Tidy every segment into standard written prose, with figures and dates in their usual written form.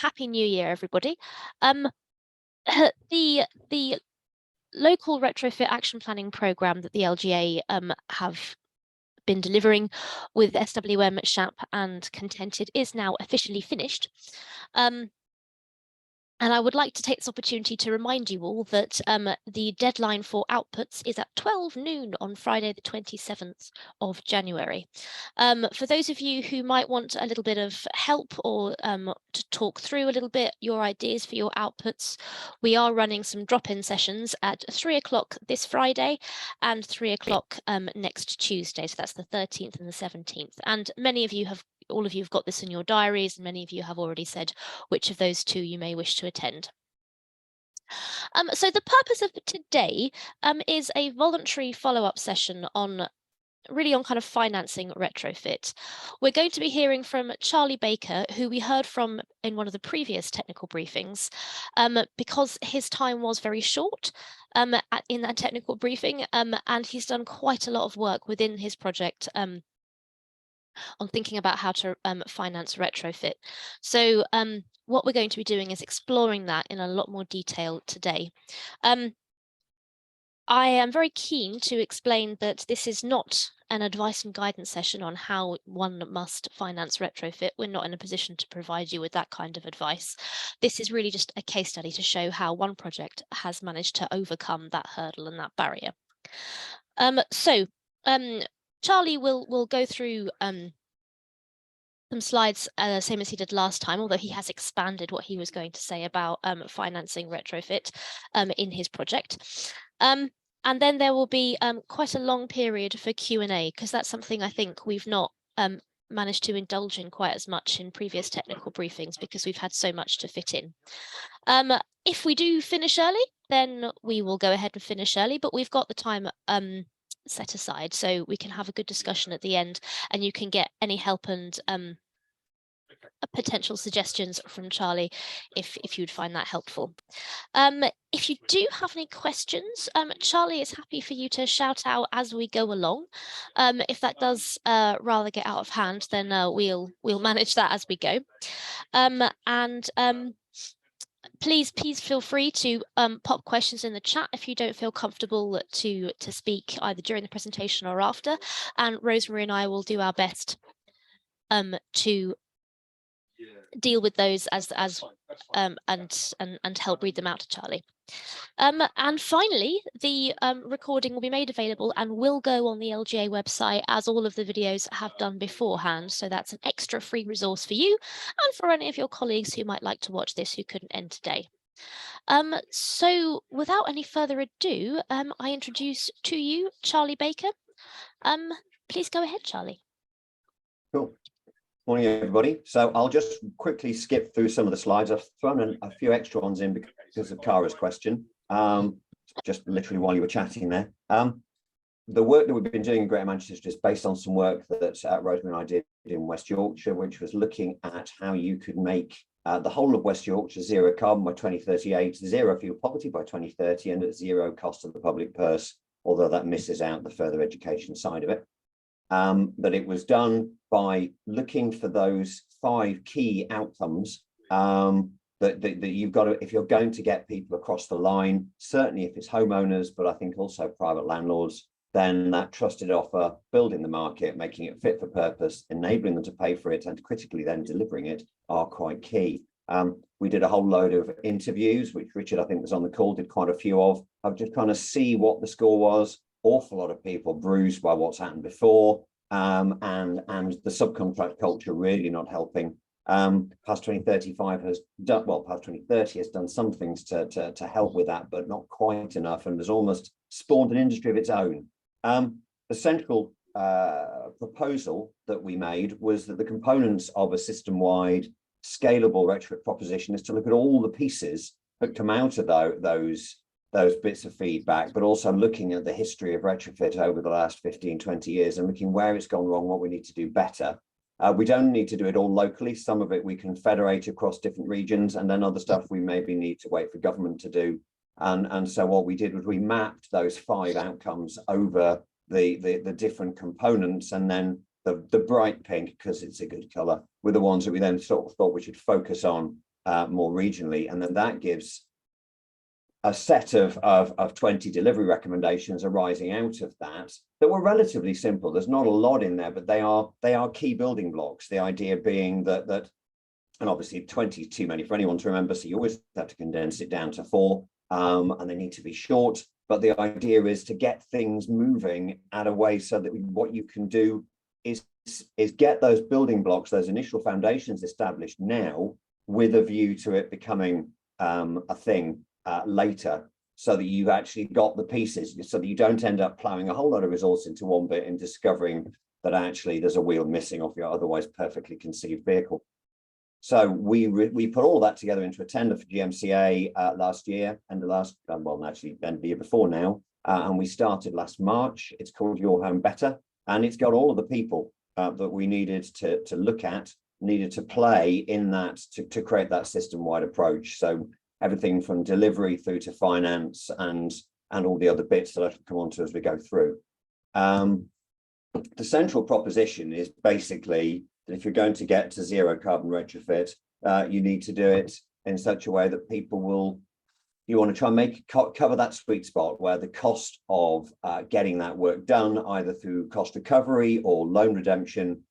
Happy New Year, everybody. The local retrofit action planning programme that the LGA have been delivering with SWM, SHAP and Contented is now officially finished. And I would like to take this opportunity to remind you all that the deadline for outputs is at 12 noon on Friday, the 27th of January. For those of you who might want a little bit of help or to talk through a little bit your ideas for your outputs, we are running some drop-in sessions at 3 o'clock this Friday and 3 o'clock next Tuesday. So that's the 13th and the 17th. And all of you have got this in your diaries, and many of you have already said which of those two you may wish to attend. So the purpose of today is a voluntary follow-up session on kind of financing retrofit. We're going to be hearing from Charlie Baker, who we heard from in one of the previous technical briefings, because his time was very short in that technical briefing, and he's done quite a lot of work within his project on thinking about how to finance retrofit. So what we're going to be doing is exploring that in a lot more detail today. I am very keen to explain that this is not an advice and guidance session on how one must finance retrofit. We're not in a position to provide you with that kind of advice. This is really just a case study to show how one project has managed to overcome that hurdle and that barrier. Charlie will go through some slides, same as he did last time, although he has expanded what he was going to say about financing retrofit in his project. And then there will be quite a long period for Q&A, because that's something I think we've not managed to indulge in quite as much in previous technical briefings, because we've had so much to fit in. If we do finish early, then we will go ahead and finish early, but we've got the time set aside, so we can have a good discussion at the end, and you can get any help and potential suggestions from Charlie if you'd find that helpful. If you do have any questions, Charlie is happy for you to shout out as we go along. If that does rather get out of hand, then we'll manage that as we go. Please feel free to pop questions in the chat if you don't feel comfortable to speak either during the presentation or after, and Rosemary and I will do our best to deal with those and help read them out to Charlie. And finally, the recording will be made available and will go on the LGA website, as all of the videos have done beforehand. So that's an extra free resource for you and for any of your colleagues who might like to watch this who couldn't end today. So without any further ado, I introduce to you Charlie Baker. Please go ahead, Charlie. Cool. Morning, everybody. So I'll just quickly skip through some of the slides. I've thrown in a few extra ones in because of Cara's question, just literally while you were chatting there. The work that we've been doing in Greater Manchester is based on some work that Rosemary and I did in West Yorkshire, which was looking at how you could make the whole of West Yorkshire zero carbon by 2038, zero fuel poverty by 2030, and at zero cost of the public purse, although that misses out the further education side of it. But it was done by looking for those 5 key outcomes that you've got to, if you're going to get people across the line, certainly if it's homeowners, but I think also private landlords, then that trusted offer, building the market, making it fit for purpose, enabling them to pay for it, and critically then delivering it are quite key. We did a whole load of interviews, which Richard, I think, was on the call, did quite a few of just kind of see what the score was. Awful lot of people bruised by what's happened before, and the subcontract culture really not helping. Past 2035 has done, well, past 2030 has done some things to help with that, but not quite enough, and has almost spawned an industry of its own. The central proposal that we made was that the components of a system-wide scalable retrofit proposition is to look at all the pieces that come out of those bits of feedback, but also looking at the history of retrofit over the last 15, 20 years and looking where it's gone wrong, what we need to do better. We don't need to do it all locally. Some of it we can federate across different regions, and then other stuff we maybe need to wait for government to do. And so what we did was we mapped those 5 outcomes over the different components, and then the bright pink, because it's a good color, were the ones that we then sort of thought we should focus on more regionally. And then that gives a set of 20 delivery recommendations arising out of that were relatively simple. There's not a lot in there, but they are key building blocks. The idea being that and obviously 20 is too many for anyone to remember, so you always have to condense it down to 4, and they need to be short. But the idea is to get things moving at a way so that what you can do is get those building blocks, those initial foundations established now, with a view to it becoming a thing later, so that you've actually got the pieces, so that you don't end up plowing a whole lot of resource into one bit and discovering that actually there's a wheel missing off your otherwise perfectly conceived vehicle. So we put all that together into a tender for GMCA last year, and the last, well, actually end of the year before now, and we started last March. It's called Your Home Better, and it's got all of the people that we needed to look at, needed to play in that to create that system-wide approach. So everything from delivery through to finance and all the other bits that I'll come on to as we go through. The central proposition is basically that if you're going to get to zero carbon retrofit, you need to do it in such a way that you want to try and cover that sweet spot where the cost of getting that work done, either through cost recovery or loan redemption,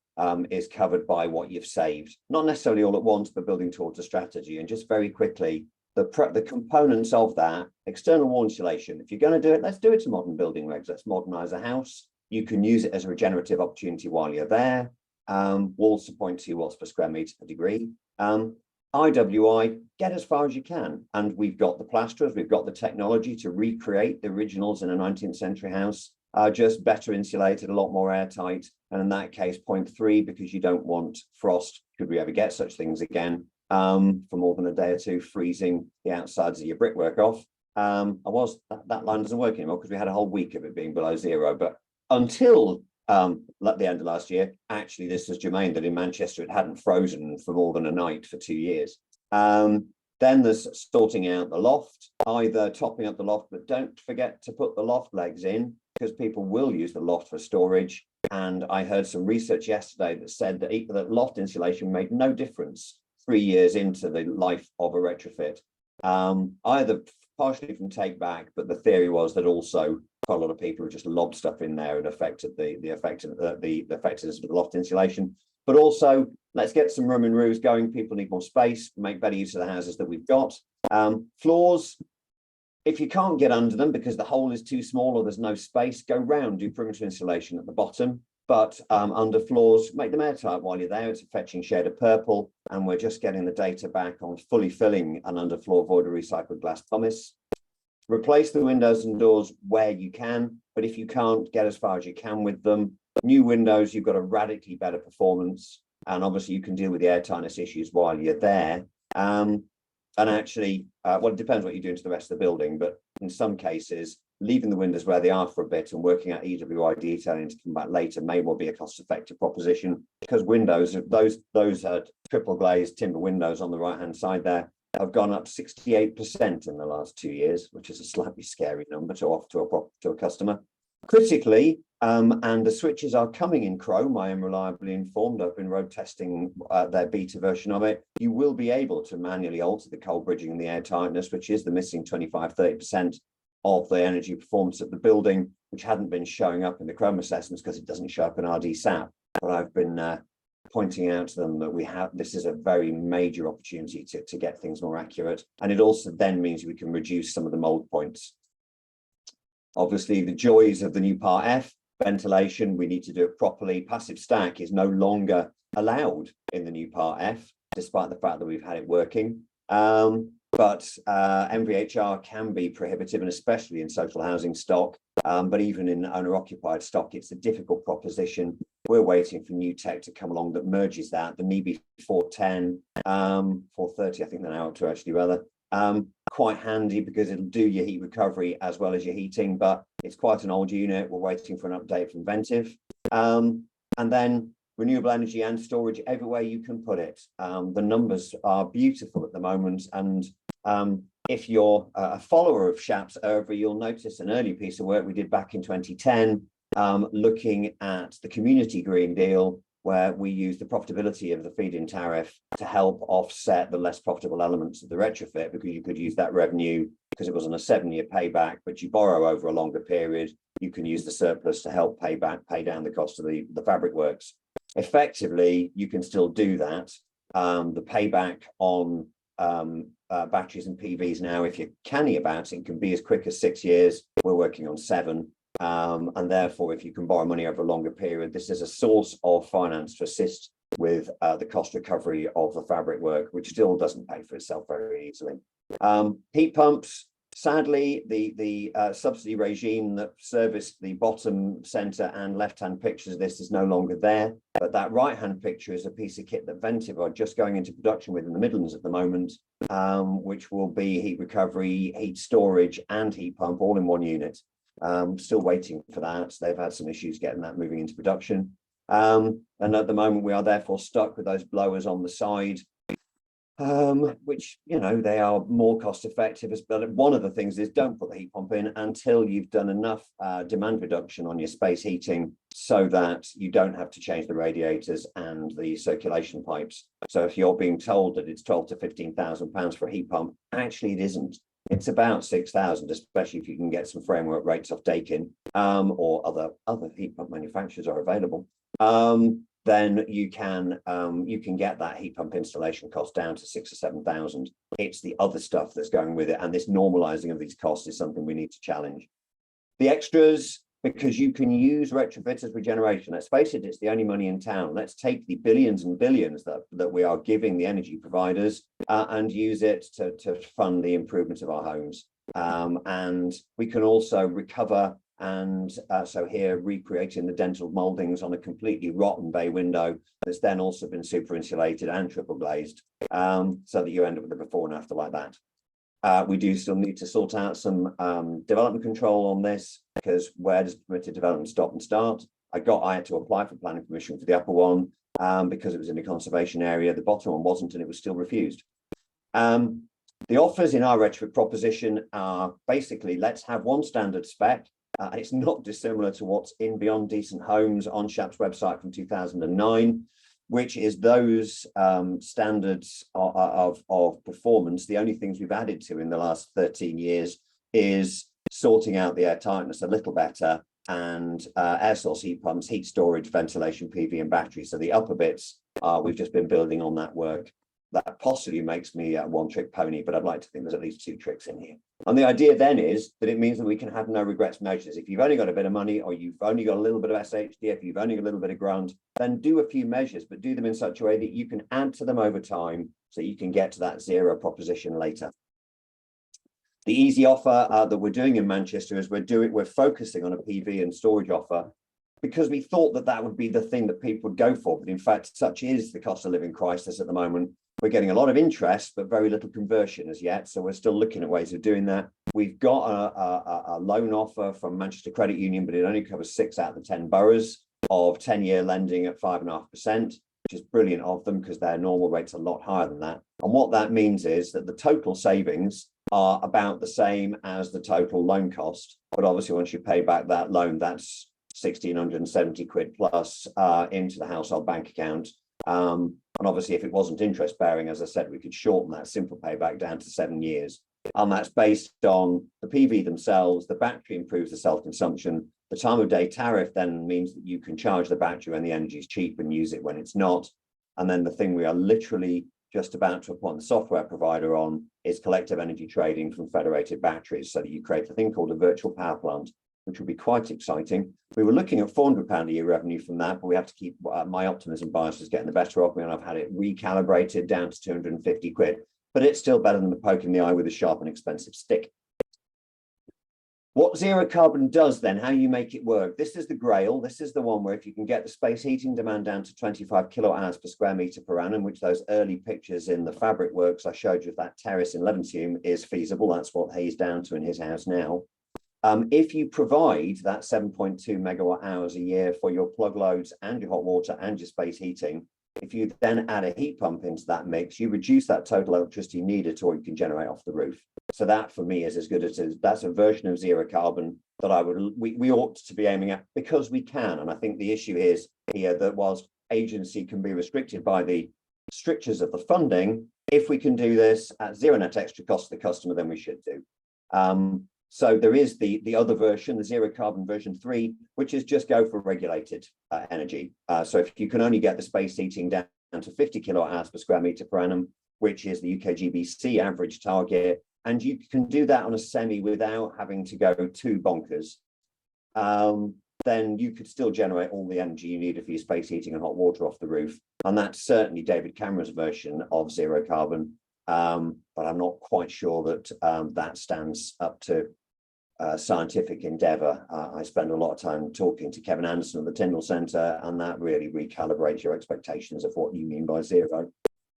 is covered by what you've saved. Not necessarily all at once, but building towards a strategy. And just very quickly, the components of that: external wall insulation. If you're going to do it, let's do it to modern building regs. Let's modernize a house. You can use it as a regenerative opportunity while you're there. Walls to 0.2 watts per square meter per degree. IWI, get as far as you can. And we've got the plasterers, we've got the technology to recreate the originals in a 19th century house, just better insulated, a lot more airtight. And in that case, 0.3, because you don't want frost, could we ever get such things again, for more than a day or two, freezing the outsides of your brickwork off. That line doesn't work anymore because we had a whole week of it being below zero. But until at the end of last year, actually, this was germane that in Manchester it hadn't frozen for more than a night for 2 years. Then there's sorting out the loft, either topping up the loft, but don't forget to put the loft legs in, because people will use the loft for storage. And I heard some research yesterday that said that loft insulation made no difference 3 years into the life of a retrofit, either partially from take back, but the theory was that also quite a lot of people have just lobbed stuff in there and affected the effectiveness of the loft insulation. But also, let's get some room and roofs going. People need more space, make better use of the houses that we've got. Floors, if you can't get under them because the hole is too small or there's no space, go round, do perimeter insulation at the bottom. But under floors, make them airtight while you're there. It's a fetching shade of purple, and we're just getting the data back on fully filling an underfloor void of recycled glass pumice. Replace the windows and doors where you can, but if you can't, get as far as you can with them. New windows, you've got a radically better performance, and obviously you can deal with the airtightness issues while you're there. And actually, well, it depends what you're doing to the rest of the building, but in some cases, leaving the windows where they are for a bit and working out EWI detailing to come back later may well be a cost-effective proposition, because windows, those triple glazed timber windows on the right-hand side there, have gone up 68% in the last 2 years, which is a slightly scary number to offer to a customer. Critically, and the switches are coming in Chrome, I am reliably informed. I've been road testing their beta version of it. You will be able to manually alter the cold bridging and the air tightness, which is the missing 25-30% of the energy performance of the building, which hadn't been showing up in the Chrome assessments because it doesn't show up in RDSAP. But I've been pointing out to them that this is a very major opportunity to get things more accurate. And it also then means we can reduce some of the mold points. Obviously, the joys of the new Part F, ventilation, we need to do it properly. Passive stack is no longer allowed in the new Part F, despite the fact that we've had it working. But MVHR can be prohibitive, and especially in social housing stock, but even in owner-occupied stock, it's a difficult proposition. We're waiting for new tech to come along that merges that. The NEBI 410, 430, I think they're now up to actually rather. Quite handy because it'll do your heat recovery as well as your heating, but it's quite an old unit. We're waiting for an update from Ventive. And then renewable energy and storage everywhere you can put it. The numbers are beautiful at the moment, and if you're a follower of SHAPS over, you'll notice an early piece of work we did back in 2010, looking at the community Green Deal where we use the profitability of the feed-in tariff to help offset the less profitable elements of the retrofit, because you could use that revenue because it was on a 7-year payback, but you borrow over a longer period. You can use the surplus to help pay down the cost of the fabric works. Effectively, you can still do that. The payback on batteries and PVs now, if you're canny about it, can be as quick as 6 years. We're working on 7. And therefore, if you can borrow money over a longer period, this is a source of finance to assist with the cost recovery of the fabric work, which still doesn't pay for itself very easily. Heat pumps, sadly, the subsidy regime that serviced the bottom center and left-hand pictures of this is no longer there. But that right-hand picture is a piece of kit that Ventive are just going into production with in the Midlands at the moment, which will be heat recovery, heat storage, and heat pump all in one unit. Still waiting for that. They've had some issues getting that moving into production. And at the moment, we are therefore stuck with those blowers on the side, which, you know, they are more cost effective. But one of the things is don't put the heat pump in until you've done enough demand reduction on your space heating so that you don't have to change the radiators and the circulation pipes. So if you're being told that it's 12 to 15,000 pounds for a heat pump, actually it isn't. It's about 6,000, especially if you can get some framework rates off Dakin, or other heat pump manufacturers are available. Then you can get that heat pump installation cost down to 6,000 or 7,000. It's the other stuff that's going with it, and this normalizing of these costs is something we need to challenge. The extras, because you can use retrofit as regeneration. Let's face it, it's the only money in town. Let's take the billions and billions that we are giving the energy providers and use it to fund the improvement of our homes. And we can also recover, and so here recreating the dental mouldings on a completely rotten bay window that's then also been super insulated and triple glazed, so that you end up with a before and after like that. We do still need to sort out some development control on this, because where does permitted development stop and start? I had to apply for planning permission for the upper one because it was in a conservation area. The bottom one wasn't, and it was still refused. The offers in our retrofit proposition are basically, let's have one standard spec. And it's not dissimilar to what's in Beyond Decent Homes on SHAP's website from 2009. Which is those standards of performance. The only things we've added to in the last 13 years is sorting out the air tightness a little better, and air source heat pumps, heat storage, ventilation, PV, and battery. So the upper bits, we've just been building on that work. That possibly makes me a one-trick pony, but I'd like to think there's at least 2 tricks in here. And the idea then is that it means that we can have no regrets measures. If you've only got a bit of money, or you've only got a little bit of SHD, if you've only got a little bit of grant, then do a few measures, but do them in such a way that you can add to them over time so you can get to that 0 proposition later. The easy offer that we're doing in Manchester is we're focusing on a PV and storage offer, because we thought that would be the thing that people would go for. But in fact, such is the cost of living crisis at the moment. We're getting a lot of interest, but very little conversion as yet. So we're still looking at ways of doing that. We've got a loan offer from Manchester Credit Union, but it only covers 6 out of the 10 boroughs of 10-year lending at 5.5%, which is brilliant of them because their normal rate's a lot higher than that. And what that means is that the total savings are about the same as the total loan cost. But obviously, once you pay back that loan, that's 1,670 quid plus into the household bank account. And obviously, if it wasn't interest bearing, as I said, we could shorten that simple payback down to 7 years. And that's based on the PV themselves. The battery improves the self-consumption. The time of day tariff then means that you can charge the battery when the energy is cheap and use it when it's not. And then the thing we are literally just about to appoint the software provider on is collective energy trading from federated batteries, so that you create a thing called a virtual power plant, which will be quite exciting. We were looking at £400 a year revenue from that, but we have to keep my optimism bias is getting the better of me, and I've had it recalibrated down to 250 quid. But it's still better than the poke in the eye with a sharp and expensive stick. What zero carbon does then, how you make it work. This is the grail. This is the one where if you can get the space heating demand down to 25 kilowatt hours per square metre per annum, which those early pictures in the fabric works I showed you of that terrace in Levenshulme is feasible. That's what he's down to in his house now. If you provide that 7.2 megawatt hours a year for your plug loads and your hot water and your space heating, if you then add a heat pump into that mix, you reduce that total electricity needed to what you can generate off the roof. So that for me is as good as that's a version of zero carbon that we ought to be aiming at, because we can. And I think the issue is here that whilst agency can be restricted by the strictures of the funding. If we can do this at zero net extra cost to the customer, then we should do. So there is the other version, the zero carbon version 3, which is just go for regulated energy. So if you can only get the space heating down to 50 kilowatt hours per square meter per annum, which is the UK GBC average target, and you can do that on a semi without having to go too bonkers, then you could still generate all the energy you needed for your space heating and hot water off the roof. And that's certainly David Cameron's version of zero carbon. But I'm not quite sure that that stands up to scientific endeavour. I spend a lot of time talking to Kevin Anderson at the Tyndall Centre, and that really recalibrates your expectations of what you mean by zero.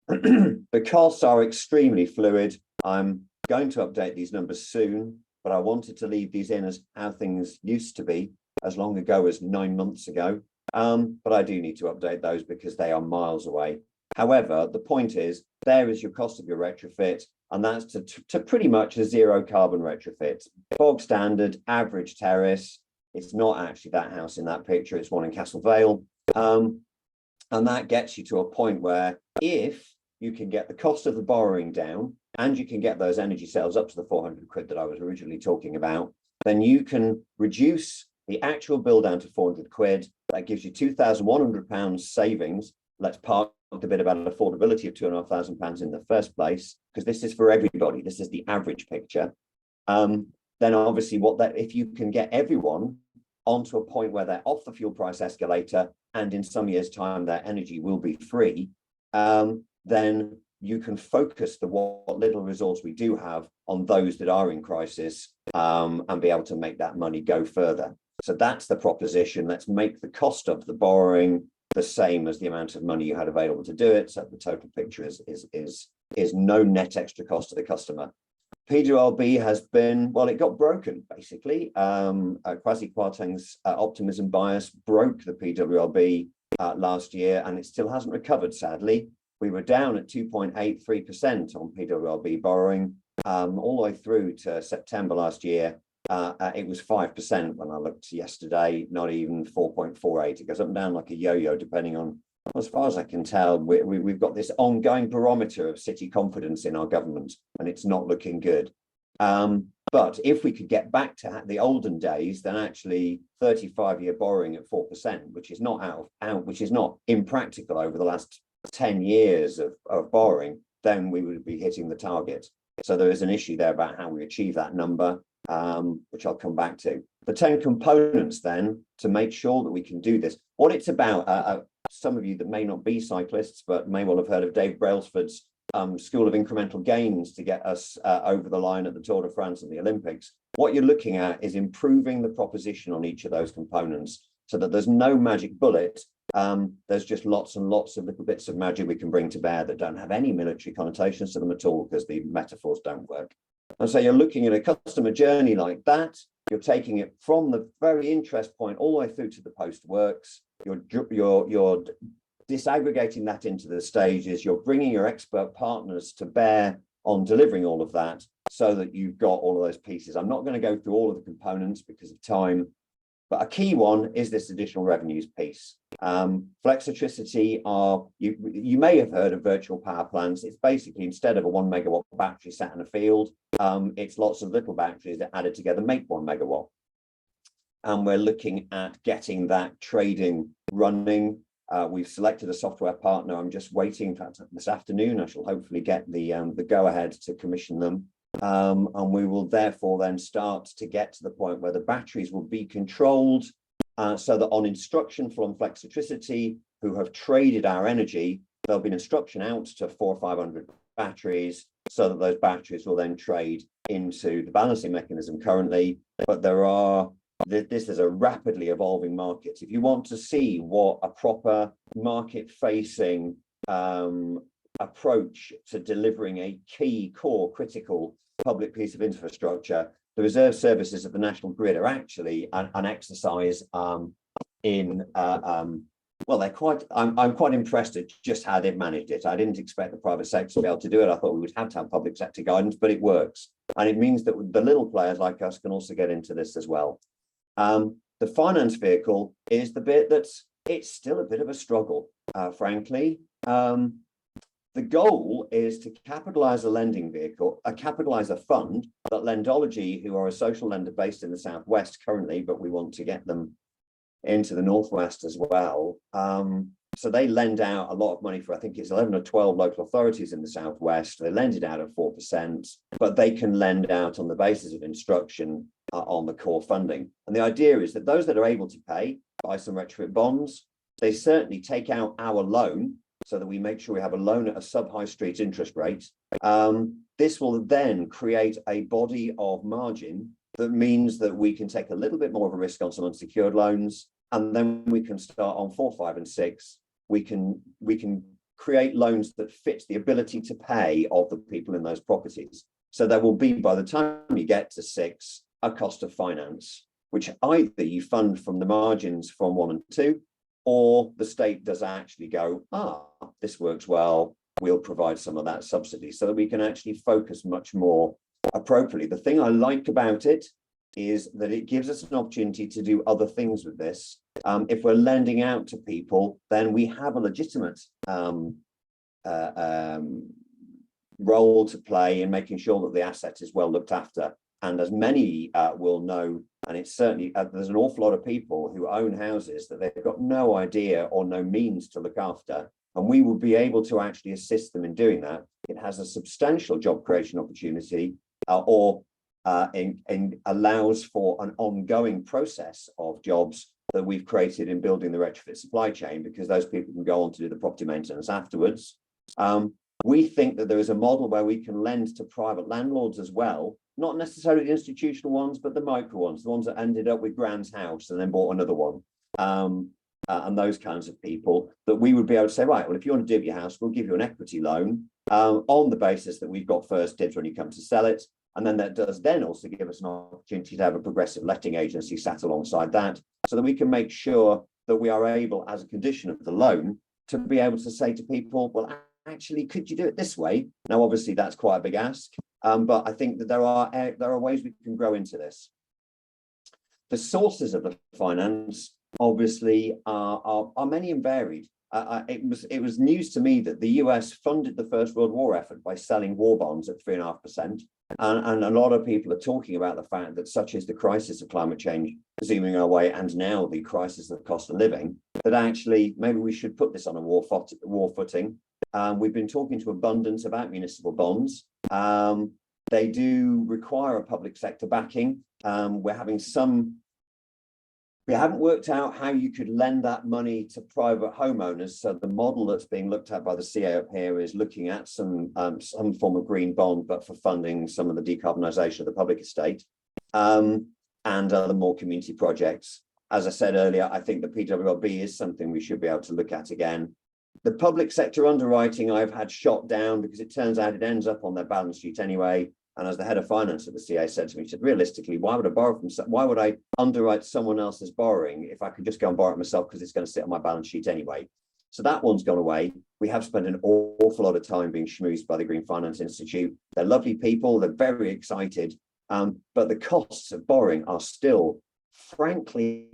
The costs are extremely fluid. I'm going to update these numbers soon, but I wanted to leave these in as how things used to be as long ago as 9 months ago. But I do need to update those because they are miles away. However, the point is, there is your cost of your retrofit, and that's to pretty much a zero carbon retrofit. Bog standard, average terrace. It's not actually that house in that picture, it's one in Castle Vale. And that gets you to a point where if you can get the cost of the borrowing down and you can get those energy sales up to the 400 quid that I was originally talking about, then you can reduce the actual bill down to 400 quid. That gives you £2,100 savings. Let's park the bit about affordability of £2,500 in the first place, because this is for everybody. This is the average picture. Then obviously if you can get everyone onto a point where they're off the fuel price escalator and in some years' time their energy will be free, then you can focus what little resource we do have on those that are in crisis, and be able to make that money go further. So that's the proposition. Let's make the cost of the borrowing the same as the amount of money you had available to do it. So the total picture is no net extra cost to the customer. PWLB has been, well, it got broken basically. Kwasi Kwarteng's optimism bias broke the PWLB last year, and it still hasn't recovered, sadly. We were down at 2.83% on PWLB borrowing all the way through to September last year. It was 5% when I looked yesterday, not even 4.48. It goes up and down like a yo-yo, depending on, as far as I can tell, we've got this ongoing barometer of city confidence in our government, and it's not looking good. But if we could get back to the olden days, then actually 35-year borrowing at 4%, which is not which is not impractical over the last 10 years of borrowing, then we would be hitting the target. So there is an issue there about how we achieve that number, which I'll come back to. The 10 components then to make sure that we can do this. What it's about, some of you that may not be cyclists, but may well have heard of Dave Brailsford's School of Incremental Gains to get us over the line at the Tour de France and the Olympics. What you're looking at is improving the proposition on each of those components so that there's no magic bullet. There's just lots and lots of little bits of magic we can bring to bear that don't have any military connotations to them at all, because the metaphors don't work. And so you're looking at a customer journey like that. You're taking it from the very interest point all the way through to the post-works. You're disaggregating that into the stages. You're bringing your expert partners to bear on delivering all of that so that you've got all of those pieces. I'm not going to go through all of the components because of time, but a key one is this additional revenues piece. Flexitricity you may have heard of virtual power plants. It's basically, instead of a 1 megawatt battery sat in a field, it's lots of little batteries that added together make 1 megawatt. And we're looking at getting that trading running. We've selected a software partner. I'm just waiting. In fact, this afternoon, I shall hopefully get the go-ahead to commission them. And we will therefore then start to get to the point where the batteries will be controlled so that on instruction from Flexitricity, who have traded our energy, there'll be an instruction out to 400 or 500 batteries so that those batteries will then trade into the balancing mechanism currently. But this is a rapidly evolving market. If you want to see what a proper market-facing approach to delivering a key, core, critical public piece of infrastructure, the reserve services of the national grid are actually an exercise well, I'm quite impressed at just how they've managed it. I didn't expect the private sector to be able to do it. I thought we would have to have public sector guidance, but it works. And it means that the little players like us can also get into this as well. The finance vehicle is the bit it's still a bit of a struggle. frankly. The goal is to capitalize a lending vehicle, capitalize a fund that Lendology, who are a social lender based in the Southwest currently, but we want to get them into the Northwest as well. So they lend out a lot of money for, I think it's 11 or 12 local authorities in the Southwest. They lend it out at 4%, but they can lend out on the basis of instruction on the core funding. And the idea is that those that are able to pay, buy some retrofit bonds, they certainly take out our loan so that we make sure we have a loan at a sub-high street interest rate. This will then create a body of margin that means that we can take a little bit more of a risk on some unsecured loans, and then we can start on 4, 5, and 6. We can create loans that fit the ability to pay of the people in those properties. So there will be, by the time you get to 6, a cost of finance, which either you fund from the margins from 1 and 2, or the state does actually go, this works well, we'll provide some of that subsidy, so that we can actually focus much more appropriately. The thing I like about it is that it gives us an opportunity to do other things with this. If we're lending out to people, then we have a legitimate role to play in making sure that the asset is well looked after. And as many will know, and it's certainly, there's an awful lot of people who own houses that they've got no idea or no means to look after. And we will be able to actually assist them in doing that. It has a substantial job creation opportunity, or allows for an ongoing process of jobs that we've created in building the retrofit supply chain, because those people can go on to do the property maintenance afterwards. We think that there is a model where we can lend to private landlords as well, not necessarily the institutional ones, but the micro ones, the ones that ended up with Grand's house and then bought another one. And those kinds of people, that we would be able to say, right, well, if you want to do your house, we'll give you an equity loan on the basis that we've got first dibs when you come to sell it. And then that does then also give us an opportunity to have a progressive letting agency sat alongside that, so that we can make sure that we are able, as a condition of the loan, to be able to say to people, well, actually, could you do it this way? Now, obviously, that's quite a big ask, but I think that there are ways we can grow into this. The sources of the finance, obviously, are many and varied. It was news to me that the US funded the First World War effort by selling war bonds at 3.5%. And a lot of people are talking about the fact that such is the crisis of climate change zooming our way, and now the crisis of cost of living, that actually maybe we should put this on a war footing. We've been talking to abundance about municipal bonds. They do require a public sector backing. We haven't worked out how you could lend that money to private homeowners. So the model that's being looked at by the CA up here is looking at some form of green bond, but for funding some of the decarbonisation of the public estate, and other more community projects. As I said earlier, I think the PWLB is something we should be able to look at again. The public sector underwriting I've had shot down, because it turns out it ends up on their balance sheet anyway. And as the head of finance at the CA said to me, he said, realistically, why would I underwrite someone else's borrowing if I could just go and borrow it myself, because it's going to sit on my balance sheet anyway? So that one's gone away. We have spent an awful lot of time being schmoozed by the Green Finance Institute. They're lovely people. They're very excited. But the costs of borrowing are still, frankly,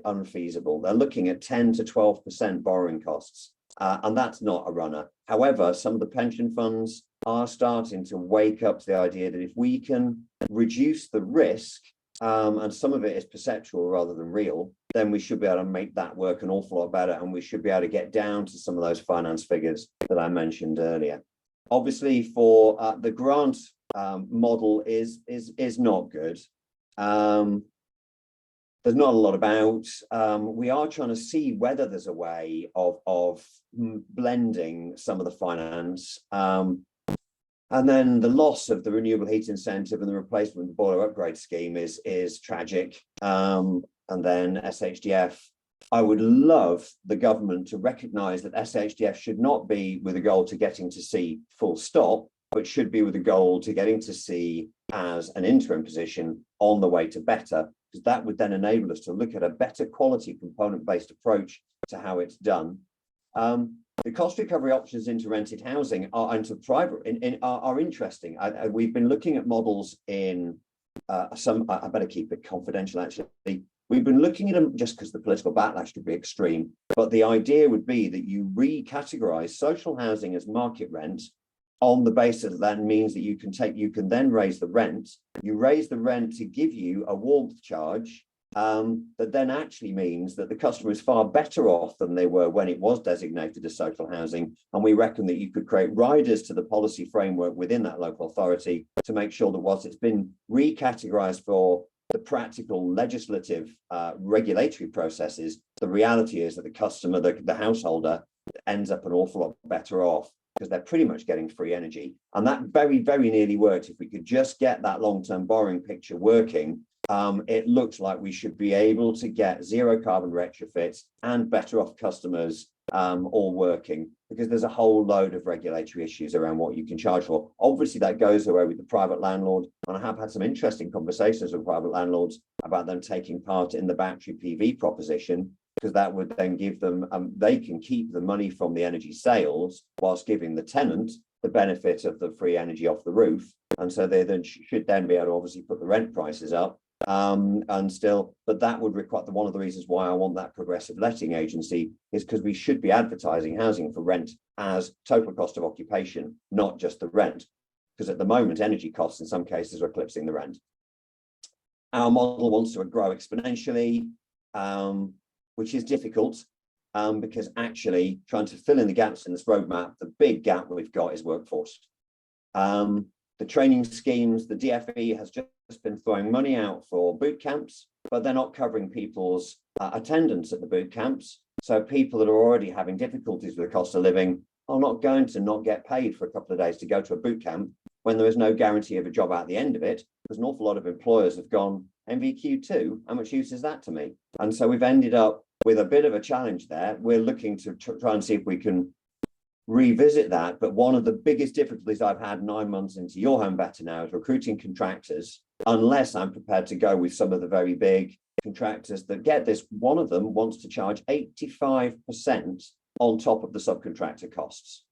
unfeasible. They're looking at 10 to 12% borrowing costs. And that's not a runner. However, some of the pension funds are starting to wake up to the idea that if we can reduce the risk, and some of it is perceptual rather than real, then we should be able to make that work an awful lot better, and we should be able to get down to some of those finance figures that I mentioned earlier. Obviously, for the grant model is not good. There's not a lot about. We are trying to see whether there's a way of blending some of the finance. And then the loss of the renewable heat incentive and the replacement of the boiler upgrade scheme is tragic. And then SHDF. I would love the government to recognise that SHDF should not be with a goal to getting to C full stop, but should be with a goal to getting to C as an interim position on the way to better, because that would then enable us to look at a better quality component-based approach to how it's done. The cost recovery options into rented housing are into private are interesting. We've been looking at models in some. I better keep it confidential. Actually, We've been looking at them just because the political backlash could be extreme, but the idea would be that you recategorize social housing as market rent on the basis that means that you can then raise the rent. You raise the rent to give you a warmth charge that then actually means that the customer is far better off than they were when it was designated as social housing. And we reckon that you could create riders to the policy framework within that local authority to make sure that whilst it's been recategorized for the practical legislative regulatory processes, the reality is that the customer, the householder, ends up an awful lot better off because they're pretty much getting free energy. And that very, very nearly worked. If we could just get that long-term borrowing picture working, it looks like we should be able to get zero carbon retrofits and better off customers all working, because there's a whole load of regulatory issues around what you can charge for. Obviously, that goes away with the private landlord. And I have had some interesting conversations with private landlords about them taking part in the battery PV proposition, because that would then give them, they can keep the money from the energy sales whilst giving the tenant the benefit of the free energy off the roof. And so they then should then be able to obviously put the rent prices up. And still, but that would require, one of the reasons why I want that progressive letting agency is because we should be advertising housing for rent as total cost of occupation, not just the rent, because at the moment energy costs in some cases are eclipsing the rent. Our model wants to grow exponentially, which is difficult because actually trying to fill in the gaps in this roadmap, the big gap we've got is workforce. The training schemes, the DfE has just been throwing money out for boot camps, but they're not covering people's attendance at the boot camps. So people that are already having difficulties with the cost of living are not going to not get paid for a couple of days to go to a boot camp when there is no guarantee of a job at the end of it, because an awful lot of employers have gone, MVQ2, how much use is that to me? And so we've ended up with a bit of a challenge there. We're looking to try and see if we can revisit that. But one of the biggest difficulties I've had 9 months into Your Home Better now is recruiting contractors, unless I'm prepared to go with some of the very big contractors that, get this, one of them wants to charge 85% on top of the subcontractor costs.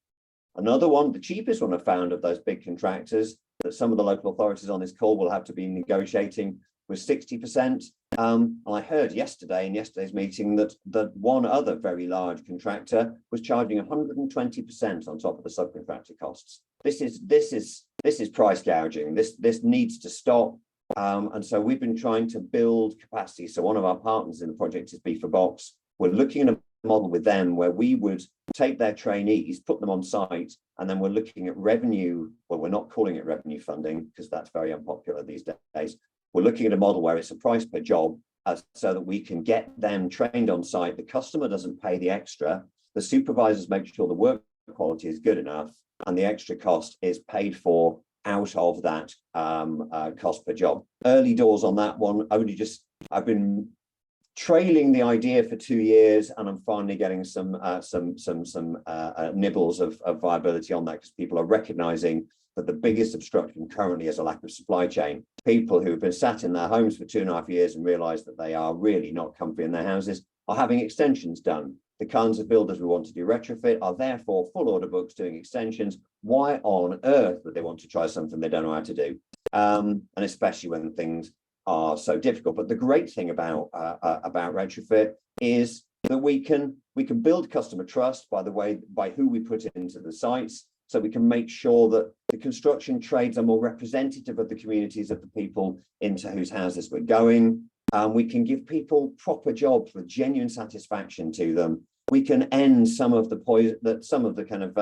Another one, the cheapest one I found of those big contractors that some of the local authorities on this call will have to be negotiating was 60%. And I heard yesterday in yesterday's meeting that one other very large contractor was charging 120% on top of the subcontractor costs. This is price gouging. This needs to stop. And so we've been trying to build capacity. So one of our partners in the project is B4Box. We're looking at a model with them where we would take their trainees, put them on site, and then we're looking at revenue. Well, we're not calling it revenue funding because that's very unpopular these days. We're looking at a model where it's a price per job so that we can get them trained on site. The customer doesn't pay the extra. The supervisors make sure the work quality is good enough, and the extra cost is paid for out of that cost per job. Early doors on that one. I've been trailing the idea for 2 years, and I'm finally getting some nibbles of viability on that, because people are recognizing that the biggest obstruction currently is a lack of supply chain. People who have been sat in their homes for 2.5 years and realize that they are really not comfy in their houses are having extensions done. The kinds of builders we want to do retrofit are therefore full order books doing extensions. Why on earth would they want to try something they don't know how to do? And especially when things are so difficult. But the great thing about retrofit is that we can build customer trust by who we put into the sites. So we can make sure that the construction trades are more representative of the communities of the people into whose houses we're going. We can give people proper jobs with genuine satisfaction to them. We can end some of the kind of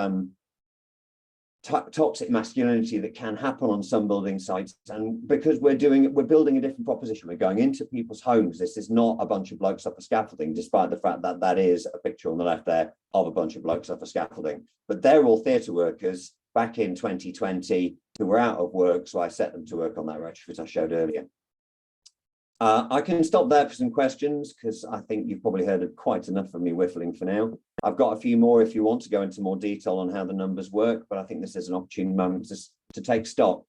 toxic masculinity that can happen on some building sites. And because we're building a different proposition, we're going into people's homes. This is not a bunch of blokes up for scaffolding, despite the fact that that is a picture on the left there of a bunch of blokes up for scaffolding. But they're all theatre workers back in 2020 who were out of work, so I set them to work on that retrofit I showed earlier. I can stop there for some questions, because I think you've probably heard quite enough of me whiffling for now. I've got a few more if you want to go into more detail on how the numbers work, but I think this is an opportune moment to take stock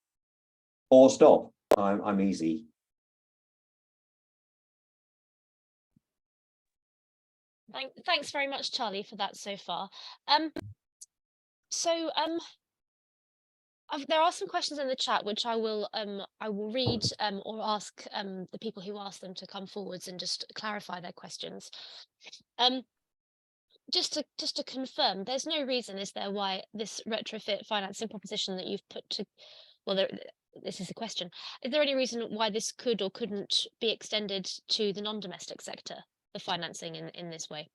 or stop. I'm easy. Thanks very much, There are some questions in the chat which I will read or ask the people who asked them to come forwards and just clarify their questions. Um, just to confirm, there's no reason, is there, why this retrofit financing proposition that you've put to, well, this is the question. Is there any reason why this could or couldn't be extended to the non-domestic sector, the financing in this way?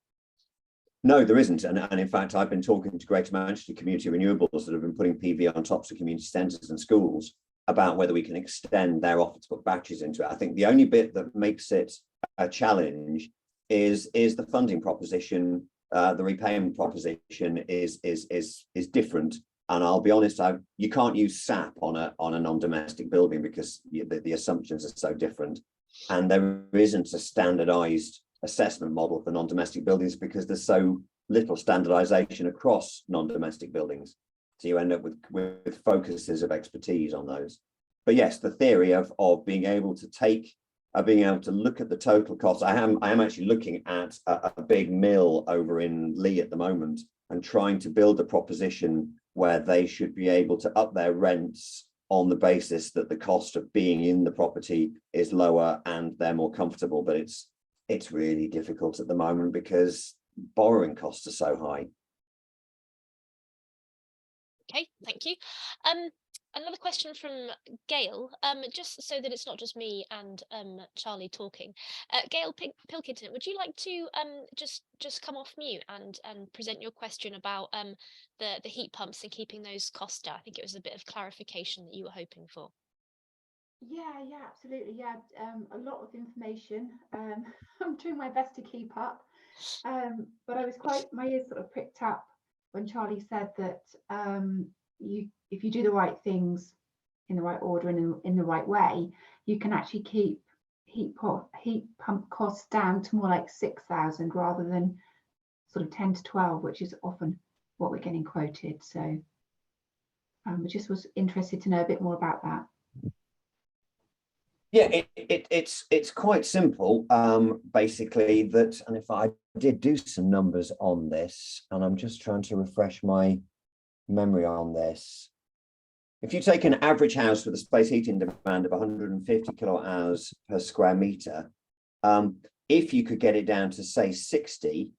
No, there isn't. And in fact, I've been talking to Greater Manchester Community Renewables that have been putting PV on tops of community centres and schools about whether we can extend their offer to put batteries into it. I think the only bit that makes it a challenge is the funding proposition. The repayment proposition is different. And I'll be honest, you can't use SAP on a non-domestic building because the assumptions are so different. And there isn't a standardized assessment model for non-domestic buildings because there's so little standardization across non-domestic buildings. So you end up with focuses of expertise on those. But yes, the theory of being able to look at the total cost. I am actually looking at a big mill over in Lee at the moment and trying to build a proposition where they should be able to up their rents on the basis that the cost of being in the property is lower and they're more comfortable. But it's really difficult at the moment because borrowing costs are so high. Okay, thank you. Another question from Gail, just so that it's not just me and Charlie talking. Gail Pilkington, would you like to just come off mute and present your question about the heat pumps and keeping those costs down? I think it was a bit of clarification that you were hoping for. Yeah, absolutely. Yeah, a lot of information. I'm doing my best to keep up. But I was my ears sort of pricked up when Charlie said that if you do the right things in the right order and in the right way, you can actually keep heat pump costs down to more like 6,000 rather than sort of 10 to 12, which is often what we're getting quoted. So I just was interested to know a bit more about that. Yeah, it's quite simple. Basically that, and if I did do some numbers on this, and I'm just trying to refresh my memory on this. If you take an average house with a space heating demand of 150 kilowatt hours per square meter, if you could get it down to say 60,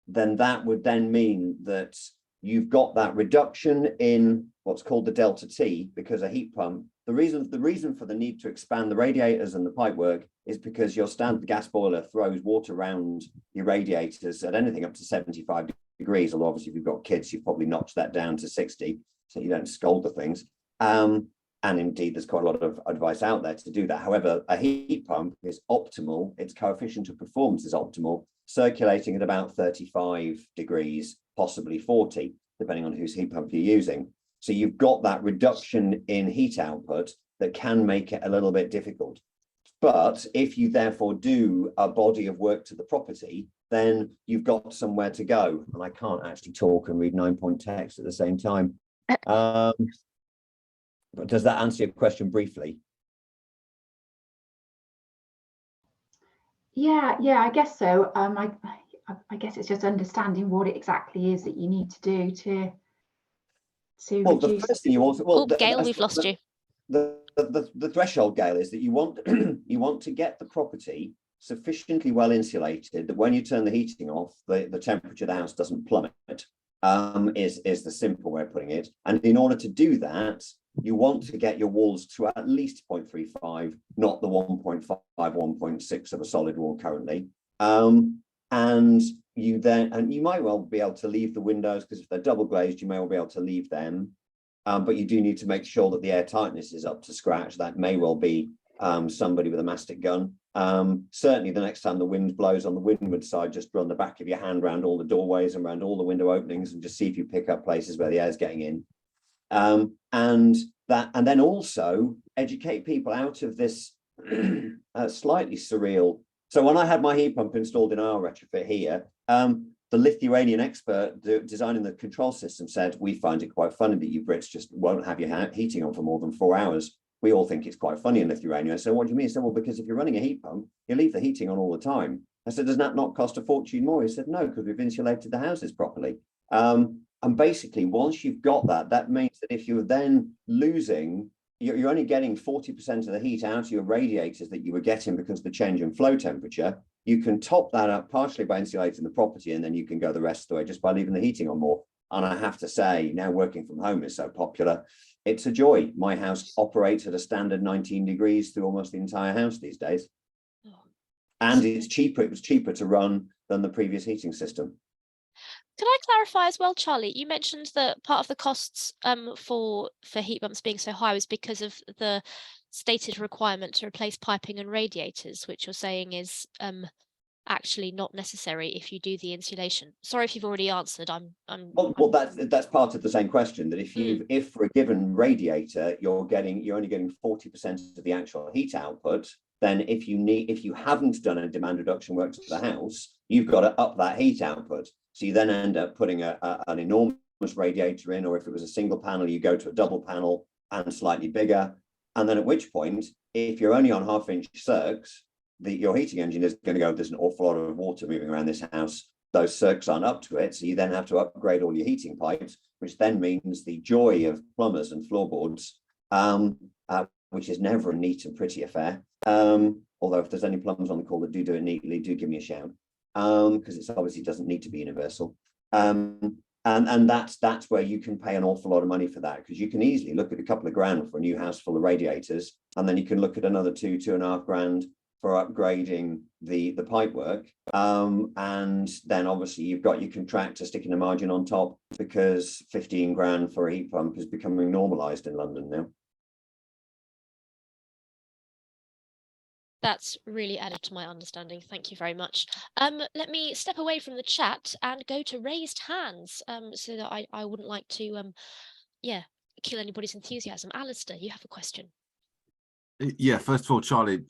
then that would then mean that you've got that reduction in what's called the delta T, because a heat pump, the reason for the need to expand the radiators and the pipework is because your standard gas boiler throws water around your radiators at anything up to 75 degrees. Although obviously if you've got kids, you've probably notched that down to 60 so you don't scald the things. And indeed, there's quite a lot of advice out there to do that. However, a heat pump is optimal. Its coefficient of performance is optimal, circulating at about 35 degrees, possibly 40, depending on whose heat pump you're using. So you've got that reduction in heat output that can make it a little bit difficult. But if you therefore do a body of work to the property, then you've got somewhere to go. And I can't actually talk and read 9-point text at the same time. But does that answer your question briefly? Yeah, I guess so. I guess it's just understanding what it exactly is that you need to do to well, reduce. the first thing you want, Gail, we've lost you. The threshold, Gail, is that you want to get the property sufficiently well insulated that when you turn the heating off, the temperature of the house doesn't plummet. Is the simple way of putting it. And in order to do that, you want to get your walls to at least 0.35, not the 1.5, 1.6 of a solid wall currently. And you might well be able to leave the windows, because if they're double glazed, you may well be able to leave them. But you do need to make sure that the air tightness is up to scratch. That may well be somebody with a mastic gun. Certainly the next time the wind blows on the windward side, just run the back of your hand around all the doorways and around all the window openings and just see if you pick up places where the air is getting in. And then also educate people out of this slightly surreal. So when I had my heat pump installed in our retrofit here, the Lithuanian expert designing the control system said, we find it quite funny that you Brits just won't have your heating on for more than 4 hours. We all think it's quite funny in Lithuania. I said, what do you mean? He said, well, because if you're running a heat pump, you leave the heating on all the time. I said, does that not cost a fortune more? He said, no, because we've insulated the houses properly. And basically, once you've got that, that means that if you're then losing, you're only getting 40% of the heat out of your radiators that you were getting because of the change in flow temperature. You can top that up partially by insulating the property, and then you can go the rest of the way just by leaving the heating on more. And I have to say, now working from home is so popular, it's a joy. My house operates at a standard 19 degrees through almost the entire house these days. And it's cheaper. It was cheaper to run than the previous heating system. Can I clarify as well, Charlie? You mentioned that part of the costs for heat pumps being so high was because of the stated requirement to replace piping and radiators, which you're saying is actually not necessary if you do the insulation. Sorry if you've already answered. Well, that's part of the same question, that if for a given radiator you're only getting 40% of the actual heat output, then if you haven't done any demand reduction work to the house, you've got to up that heat output. So you then end up putting an enormous radiator in, or if it was a single panel, you go to a double panel and slightly bigger. And then at which point, if you're only on 1/2-inch circs, your heating engine is going to go, there's an awful lot of water moving around this house. Those circs aren't up to it. So you then have to upgrade all your heating pipes, which then means the joy of plumbers and floorboards, which is never a neat and pretty affair. Although if there's any plumbers on the call that do it neatly, do give me a shout. Because it obviously doesn't need to be universal. And that's where you can pay an awful lot of money for that, because you can easily look at a couple of grand for a new house full of radiators, and then you can look at another 2.5 grand for upgrading the pipe work. And then obviously you've got your contractor sticking a margin on top, because 15 grand for a heat pump is becoming normalized in London now. That's really added to my understanding. Thank you very much. Let me step away from the chat and go to raised hands, so that I wouldn't like to, kill anybody's enthusiasm. Alistair, you have a question. Yeah, first of all, Charlie,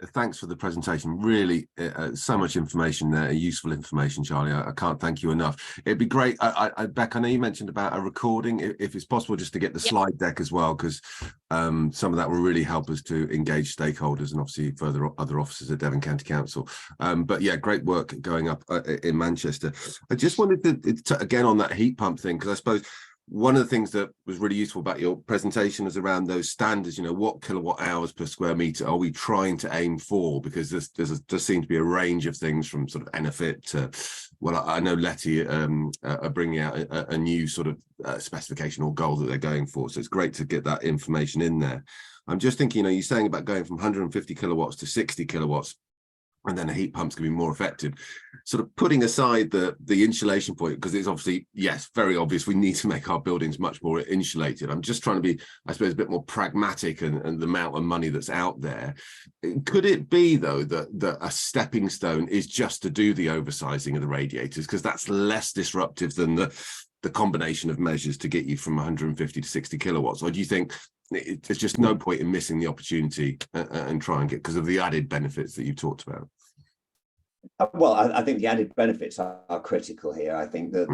thanks for the presentation. Really, so much information there, useful information, Charlie. I can't thank you enough. It'd be great. Beck, I know you mentioned about a recording, if it's possible, just to get the slide deck as well, because some of that will really help us to engage stakeholders and obviously further other officers at Devon County Council. But yeah, great work going up in Manchester. I just wanted to again, on that heat pump thing, because I suppose one of the things that was really useful about your presentation was around those standards. You know, what kilowatt hours per square meter are we trying to aim for? Because there seems to be a range of things, from sort of Enefit to, well, I know Letty are bringing out a new sort of specification or goal that they're going for. So it's great to get that information in there. I'm just thinking, you know, you're saying about going from 150 kilowatts to 60 kilowatts, and then a heat pump's going to be more effective. Sort of putting aside the insulation point, because it's obviously, yes, very obvious we need to make our buildings much more insulated. I'm just trying to be, I suppose, a bit more pragmatic and the amount of money that's out there. Could it be, though, that a stepping stone is just to do the oversizing of the radiators, because that's less disruptive than the combination of measures to get you from 150 to 60 kilowatts? Or do you think there's just no point in missing the opportunity and try and get, because of the added benefits that you've talked about? Well, I think the added benefits are critical here. I think that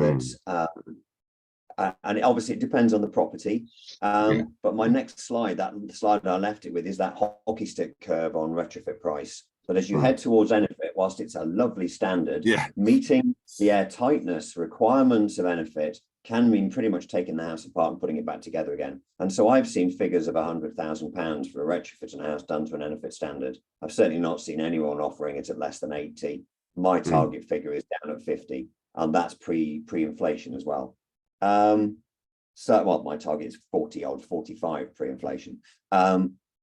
and obviously it depends on the property. But my next slide, the slide I left it with, is that hockey stick curve on retrofit price. But as you head towards Enefit, whilst it's a lovely standard, meeting the air tightness requirements of Enefit can mean pretty much taking the house apart and putting it back together again. And so I've seen figures of £100,000 for a retrofit in a house done to an Enefit standard. I've certainly not seen anyone offering it at less than 80. My target figure is down at 50, and that's pre-inflation as well. Well, my target is 45 pre-inflation.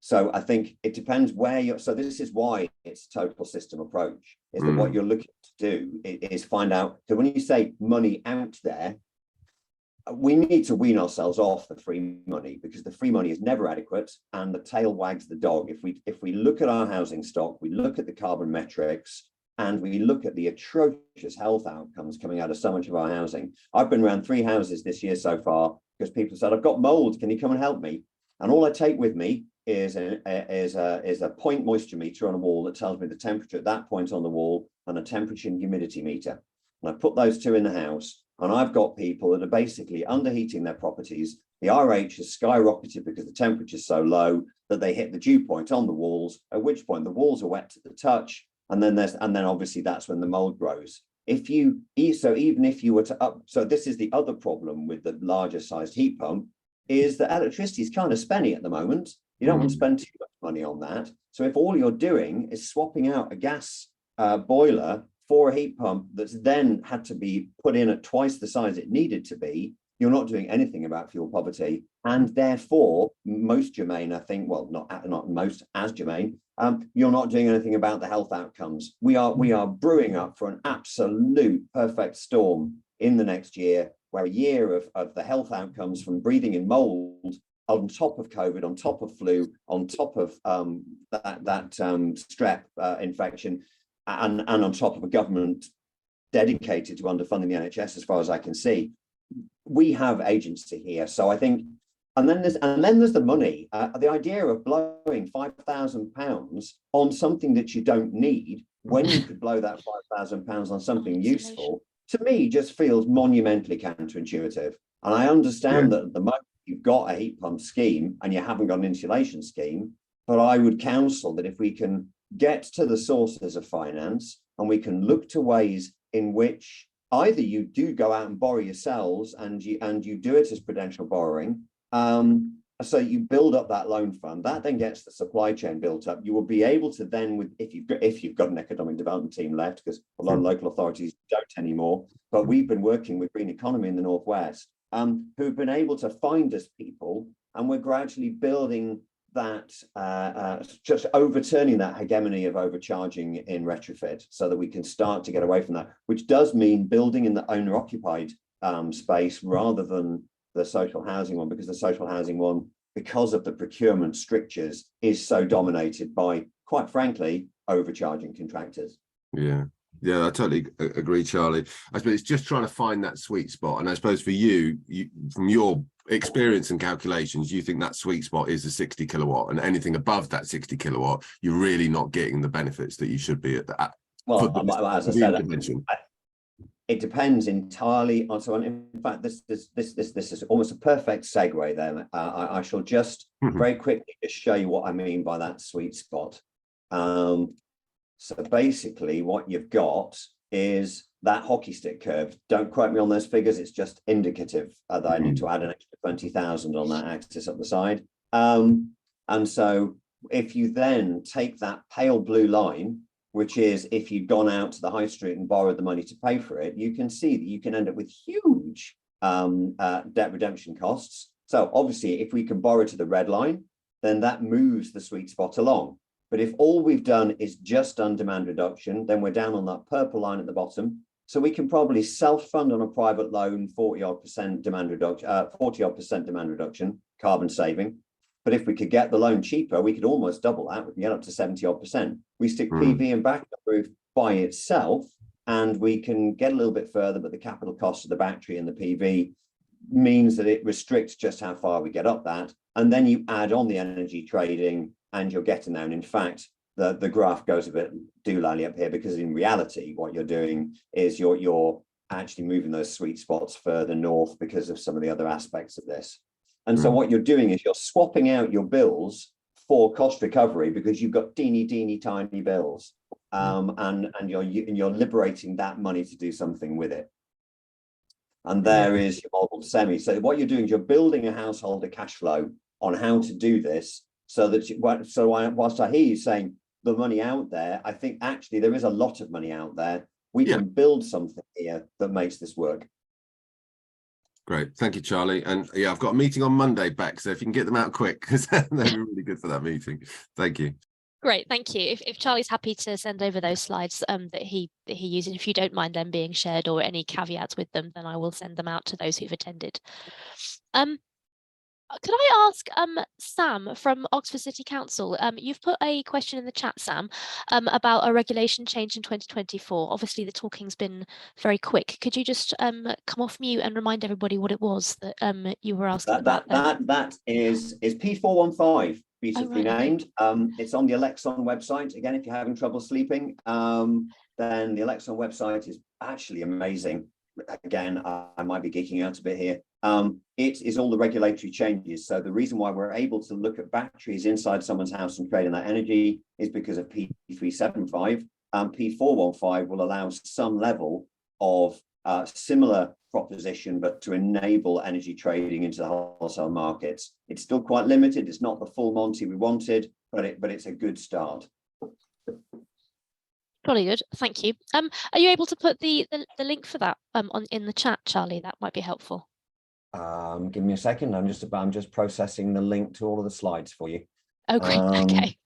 So I think it depends where you're. So this is why it's a total system approach, is that what you're looking to do is find out. So when you say money out there, we need to wean ourselves off the free money, because the free money is never adequate and the tail wags the dog. If we look at our housing stock, we look at the carbon metrics, and we look at the atrocious health outcomes coming out of so much of our housing. I've been around 3 houses this year so far because people said, I've got mold, can you come and help me? And all I take with me is a point moisture meter on a wall that tells me the temperature at that point on the wall, and a temperature and humidity meter. And I put those two in the house, and I've got people that are basically underheating their properties. The RH has skyrocketed because the temperature is so low that they hit the dew point on the walls, at which point the walls are wet to the touch. And then obviously that's when the mold grows. even if you were to so this is the other problem with the larger sized heat pump, is that electricity is kind of spenny at the moment. You don't want to spend too much money on that. So if all you're doing is swapping out a gas boiler for a heat pump that's then had to be put in at twice the size it needed to be, you're not doing anything about fuel poverty. And therefore, most germane, I think, well, not most as germane, you're not doing anything about the health outcomes. We are brewing up for an absolute perfect storm in the next year, where a year of the health outcomes from breathing in mold on top of COVID, on top of flu, on top of strep infection, and on top of a government dedicated to underfunding the NHS, as far as I can see. We have agency here. So I think, and then there's the money. The idea of blowing £5,000 on something that you don't need when you could blow that £5,000 on something useful, to me just feels monumentally counterintuitive. And I understand that at the moment you've got a heat pump scheme and you haven't got an insulation scheme, but I would counsel that if we can get to the sources of finance and we can look to ways in which either you do go out and borrow yourselves and you do it as prudential borrowing, so you build up that loan fund, that then gets the supply chain built up. You will be able to then, if you've got an economic development team left, because a lot of local authorities don't anymore, but we've been working with Green Economy in the Northwest, who've been able to find us people, and we're gradually building that, just overturning that hegemony of overcharging in retrofit, so that we can start to get away from that, which does mean building in the owner occupied space rather than the social housing one, because the social housing one, because of the procurement strictures, is so dominated by, quite frankly, overcharging contractors. Yeah, I totally agree, Charlie. I suppose it's just trying to find that sweet spot. And I suppose for you, from your experience and calculations, you think that sweet spot is the 60 kilowatt, and anything above that 60 kilowatt, you're really not getting the benefits that you should be at that. Well, as I said, it depends entirely on. So, in fact, this is almost a perfect segue. Then I shall just very quickly just show you what I mean by that sweet spot. So basically, what you've got is that hockey stick curve. Don't quote me on those figures. It's just indicative that I need to add an extra 20,000 on that axis up the side. And so if you then take that pale blue line, which is if you'd gone out to the high street and borrowed the money to pay for it, you can see that you can end up with huge debt redemption costs. So obviously, if we can borrow to the red line, then that moves the sweet spot along. But if all we've done is just done demand reduction, then we're down on that purple line at the bottom. So we can probably self-fund on a private loan 40-odd% demand reduction, 40-odd% demand reduction, carbon saving. But if we could get the loan cheaper, we could almost double that. We can get up to 70-odd%. We stick PV and backup roof by itself, and we can get a little bit further, but the capital cost of the battery and the PV means that it restricts just how far we get up that. And then you add on the energy trading, and you're getting there. And in fact, the graph goes a bit doolally up here, because in reality, what you're doing is you're actually moving those sweet spots further north because of some of the other aspects of this. And so what you're doing is you're swapping out your bills for cost recovery, because you've got teeny tiny bills, and you're liberating that money to do something with it. And there is your model semi. So what you're doing is you're building a householder cash flow on how to do this, so that whilst I hear you saying the money out there, I think actually there is a lot of money out there. We can build something here that makes this work. Great, thank you, Charlie. And yeah, I've got a meeting on Monday, Beck, so if you can get them out quick, because they'll be really good for that meeting. Thank you. Great, thank you. If Charlie's happy to send over those slides that he uses, if you don't mind them being shared or any caveats with them, then I will send them out to those who've attended. Could I ask Sam from Oxford City Council? You've put a question in the chat, Sam, about a regulation change in 2024. Obviously, the talking's been very quick. Could you just come off mute and remind everybody what it was that you were asking about? That is P415, beautifully named. It's on the Alexon website. Again, if you're having trouble sleeping, then the Alexon website is actually amazing. Again, I might be geeking out a bit here. It is all the regulatory changes. So the reason why we're able to look at batteries inside someone's house and trading that energy is because of P375. P415 will allow some level of similar proposition, but to enable energy trading into the wholesale markets. It's still quite limited. It's not the full Monty we wanted, but it's a good start. Jolly good, thank you. Are you able to put the link for that in the chat, Charlie? That might be helpful. Give me a second. I'm just processing the link to all of the slides for you. Oh, great. Okay.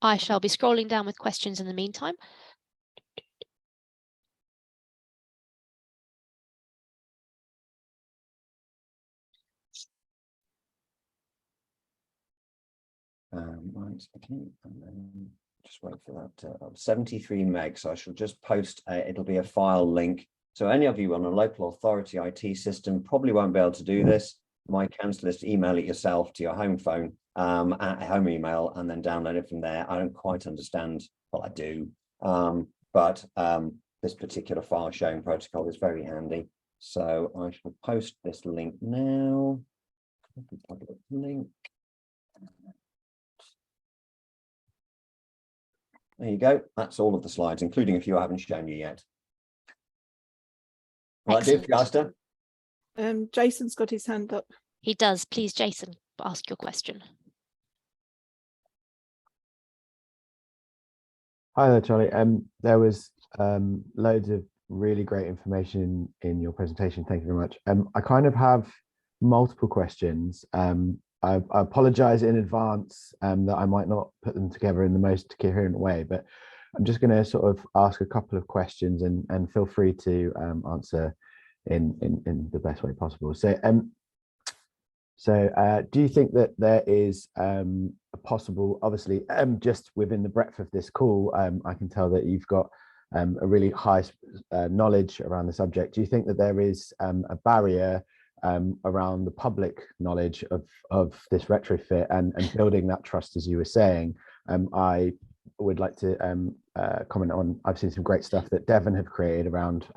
I shall be scrolling down with questions in the meantime. Right, okay, and then just wait for that. 73 meg, so I shall just post, it'll be a file link. So any of you on a local authority IT system probably won't be able to do this. My counsel is to email it yourself to your home phone, at home email, and then download it from there. I don't quite understand, well, I do, but this particular file sharing protocol is very handy. So I shall post this link now. Public link. There you go. That's all of the slides, including a few I haven't shown you yet. Right, do for you, Alistair. Jason's got his hand up. He does. Please, Jason, ask your question. Hi there, Charlie. There was loads of really great information in your presentation. Thank you very much. I kind of have multiple questions. I apologize in advance that I might not put them together in the most coherent way, but I'm just going to sort of ask a couple of questions and feel free to answer in the best way possible. So, do you think that there is a possible, obviously, just within the breadth of this call, I can tell that you've got a really high knowledge around the subject. Do you think that there is a barrier around the public knowledge of this retrofit and building that trust, as you were saying? I would like to comment on, I've seen some great stuff that Devon have created around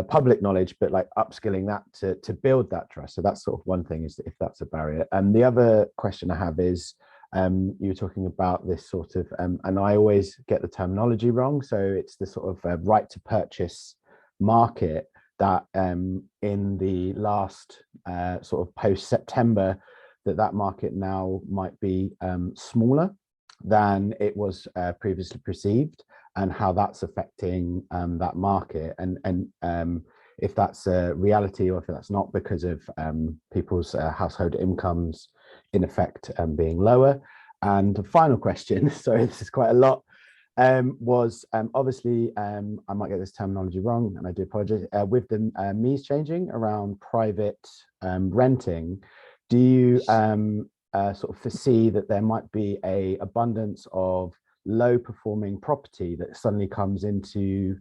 public knowledge, but like upskilling that to build that trust. So that's sort of one thing, is if that's a barrier. And the other question I have is, you were talking about this sort of, and I always get the terminology wrong, so it's the sort of right to purchase market that in the last sort of post-September, that market now might be smaller than it was previously perceived, and how that's affecting that market, and if that's a reality or if that's not, because of people's household incomes in effect being lower. And the final question, sorry, this is quite a lot, was obviously, I might get this terminology wrong, and I do apologize, with the MEES changing around private renting, do you sort of foresee that there might be a abundance of low performing property that suddenly comes into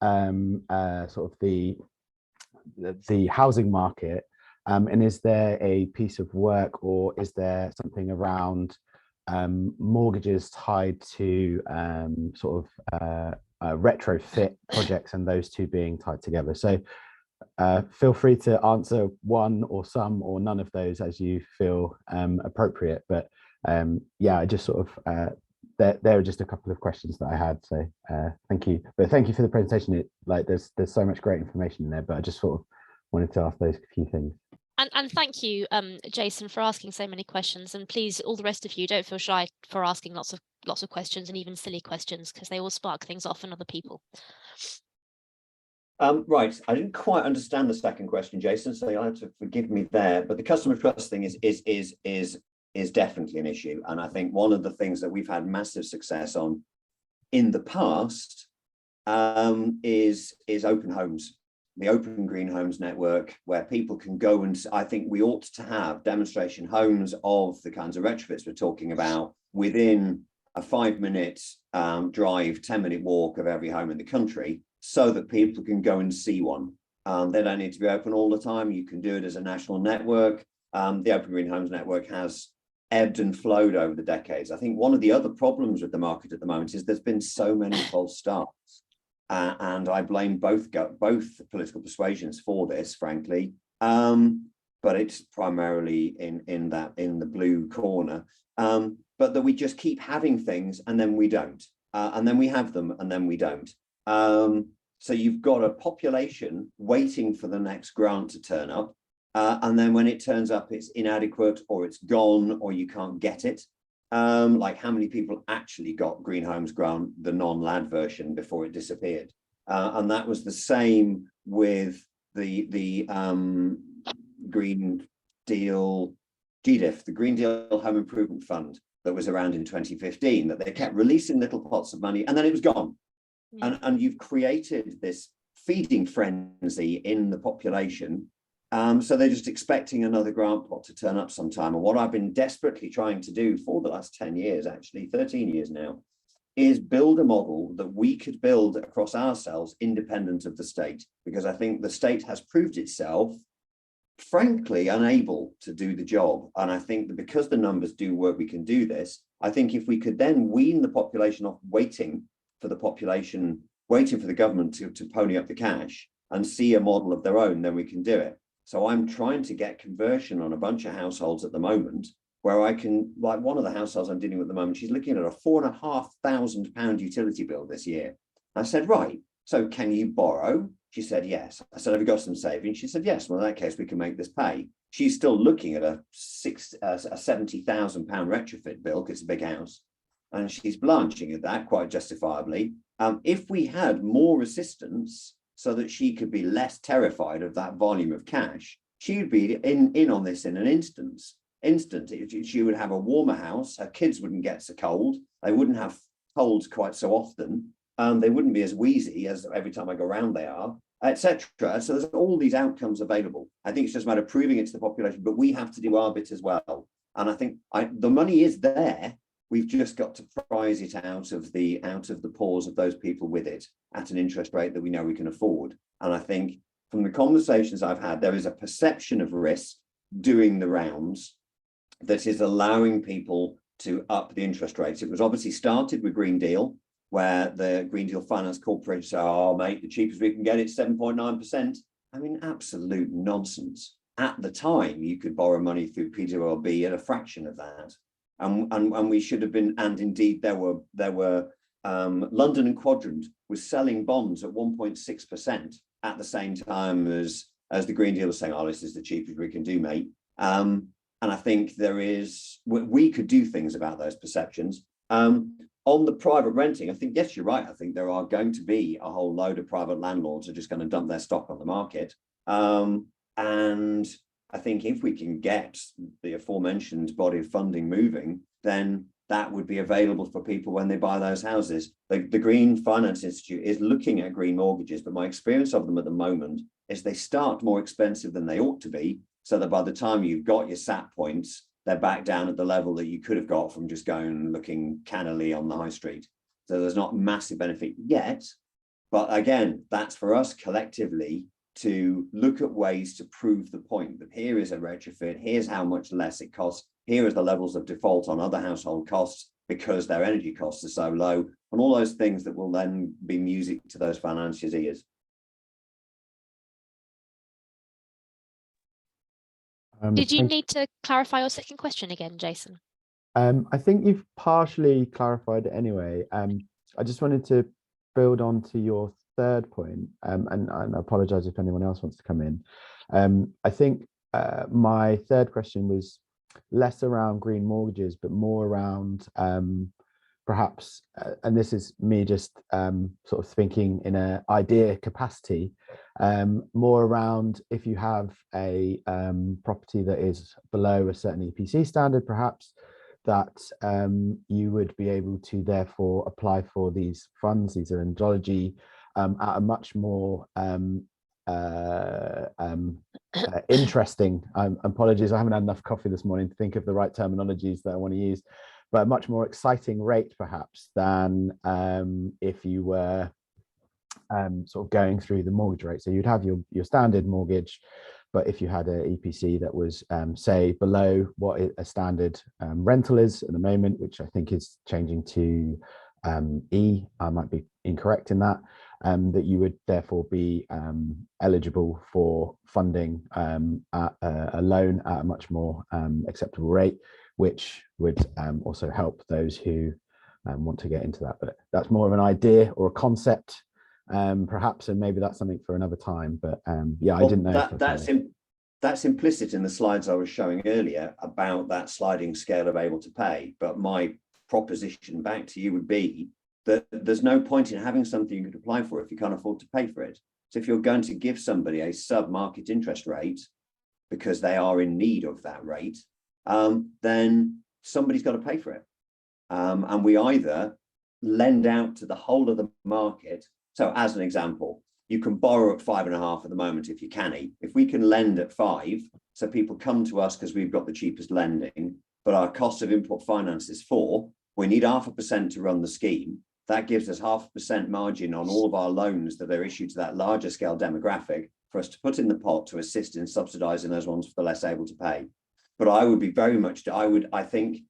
sort of the housing market, and is there a piece of work, or is there something around mortgages tied to sort of retrofit projects, and those two being tied together? So feel free to answer one or some or none of those as you feel appropriate, but yeah, I just sort of there are just a couple of questions that I had, so thank you. But thank you for the presentation. There's so much great information in there, but I just sort of wanted to ask those few things. And thank you, Jason, for asking so many questions. And please, all the rest of you, don't feel shy for asking lots of questions, and even silly questions, because they will spark things off in other people. Right, I didn't quite understand the second question, Jason, so you'll have to forgive me there. But the customer trust thing is definitely an issue, and I think one of the things that we've had massive success on in the past is open homes. The Open Green Homes network, where people can go, and I think we ought to have demonstration homes of the kinds of retrofits we're talking about within a 5-minute drive, 10-minute walk of every home in the country, so that people can go and see one. They don't need to be open all the time. You can do it as a national network. The Open Green Homes network has ebbed and flowed over the decades. I think one of the other problems with the market at the moment is there's been so many false starts. And I blame both political persuasions for this, frankly, but it's primarily in the blue corner. But that we just keep having things, and then we don't, and then we have them, and then we don't. So you've got a population waiting for the next grant to turn up. And then when it turns up, it's inadequate or it's gone or you can't get it. Like how many people actually got Green Homes Grant, the non-LAD version, before it disappeared? And that was the same with the Green Deal GDIF, the Green Deal Home Improvement Fund that was around in 2015, that they kept releasing little pots of money and then it was gone. Yeah. And you've created this feeding frenzy in the population. So they're just expecting another grant pot to turn up sometime. And what I've been desperately trying to do for the last 10 years, actually 13 years now, is build a model that we could build across ourselves independent of the state, because I think the state has proved itself, frankly, unable to do the job. And I think that because the numbers do work, we can do this. I think if we could then wean the population off waiting for the population, waiting for the government to pony up the cash and see a model of their own, then we can do it. So I'm trying to get conversion on a bunch of households at the moment where I can, like one of the households I'm dealing with at the moment, she's looking at a £4,500 utility bill this year. I said, right, so can you borrow? She said, yes. I said, have you got some savings? She said, yes. Well, in that case, we can make this pay. She's still looking at a £70,000 retrofit bill because it's a big house. And she's blanching at that quite justifiably. If we had more assistance so that she could be less terrified of that volume of cash, she would be in on this in an instant. She would have a warmer house, her kids wouldn't get so cold, they wouldn't have colds quite so often, they wouldn't be as wheezy as every time I go around they are, etc. So there's all these outcomes available. I think it's just a matter of proving it to the population, but we have to do our bit as well. And I think the money is there. We've just got to prize it out of the paws of those people with it at an interest rate that we know we can afford. And I think from the conversations I've had, there is a perception of risk doing the rounds that is allowing people to up the interest rates. It was obviously started with Green Deal, where the Green Deal Finance Corporation said, oh, mate, the cheapest we can get it's 7.9%. I mean, absolute nonsense. At the time, you could borrow money through PWLB at a fraction of that. And we should have been, and indeed there were London and Quadrant was selling bonds at 1.6% at the same time as the Green Deal was saying, oh, this is the cheapest we can do, mate. And I think we could do things about those perceptions. On the private renting, I think, yes, you're right. I think there are going to be a whole load of private landlords who are just going to dump their stock on the market. And I think if we can get the aforementioned body of funding moving, then that would be available for people when they buy those houses. The Green Finance Institute is looking at green mortgages, but my experience of them at the moment is they start more expensive than they ought to be, so that by the time you've got your SAT points, they're back down at the level that you could have got from just going and looking cannily on the high street. So there's not massive benefit yet. But again, that's for us collectively to look at ways to prove the point that here is a retrofit, here's how much less it costs, here is the levels of default on other household costs because their energy costs are so low, and all those things that will then be music to those financiers' ears. Did you need to clarify your second question again, Jason? I think you've partially clarified it anyway. I just wanted to build on to your third point, and I apologize if anyone else wants to come in. I think my third question was less around green mortgages, but more around perhaps, and this is me just sort of thinking in an idea capacity, more around if you have a property that is below a certain EPC standard, perhaps, that you would be able to therefore apply for these funds, these are endology, at a much more interesting, apologies, I haven't had enough coffee this morning to think of the right terminologies that I want to use, but a much more exciting rate perhaps than if you were sort of going through the mortgage rate. So you'd have your standard mortgage, but if you had an EPC that was say below what a standard rental is at the moment, which I think is changing to E, I might be incorrect in that, that you would therefore be eligible for funding at a loan at a much more acceptable rate, which would also help those who want to get into that. But that's more of an idea or a concept perhaps, and maybe that's something for another time. But yeah, I Well, didn't know. that's implicit in the slides I was showing earlier about that sliding scale of able to pay. But my proposition back to you would be that there's no point in having something you could apply for if you can't afford to pay for it. So if you're going to give somebody a sub-market interest rate because they are in need of that rate, then somebody's got to pay for it. And we either lend out to the whole of the market. So as an example, you can borrow at 5.5 at the moment if you can. If we can lend at 5, so people come to us because we've got the cheapest lending, but our cost of input finance is 4, we need 0.5% to run the scheme. That gives us 0.5% margin on all of our loans that are issued to that larger scale demographic for us to put in the pot to assist in subsidising those ones for the less able to pay. But I would be very much, I think,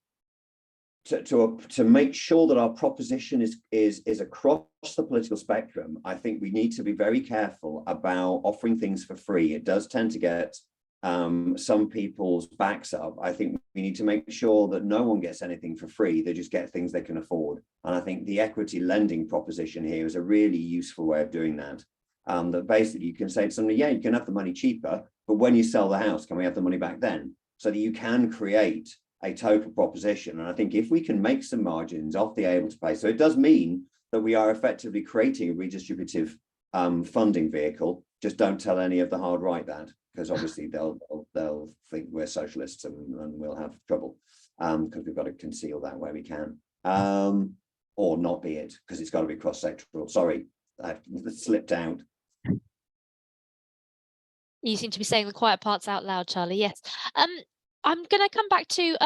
to make sure that our proposition is across the political spectrum, I think we need to be very careful about offering things for free. It does tend to get some people's backs up. I think we need to make sure that no one gets anything for free. They just get things they can afford. And I think the equity lending proposition here is a really useful way of doing that. That basically you can say to somebody, yeah, you can have the money cheaper, but when you sell the house, can we have the money back then? So that you can create a total proposition. And I think if we can make some margins off the able to pay, so it does mean that we are effectively creating a redistributive funding vehicle. Just don't tell any of the hard right that, because obviously they'll think we're socialists and we'll have trouble because we've got to conceal that where we can, or not be it, because it's got to be cross-sectoral. Sorry, that slipped out. You seem to be saying the quiet parts out loud, Charlie. Yes. I'm going to come back to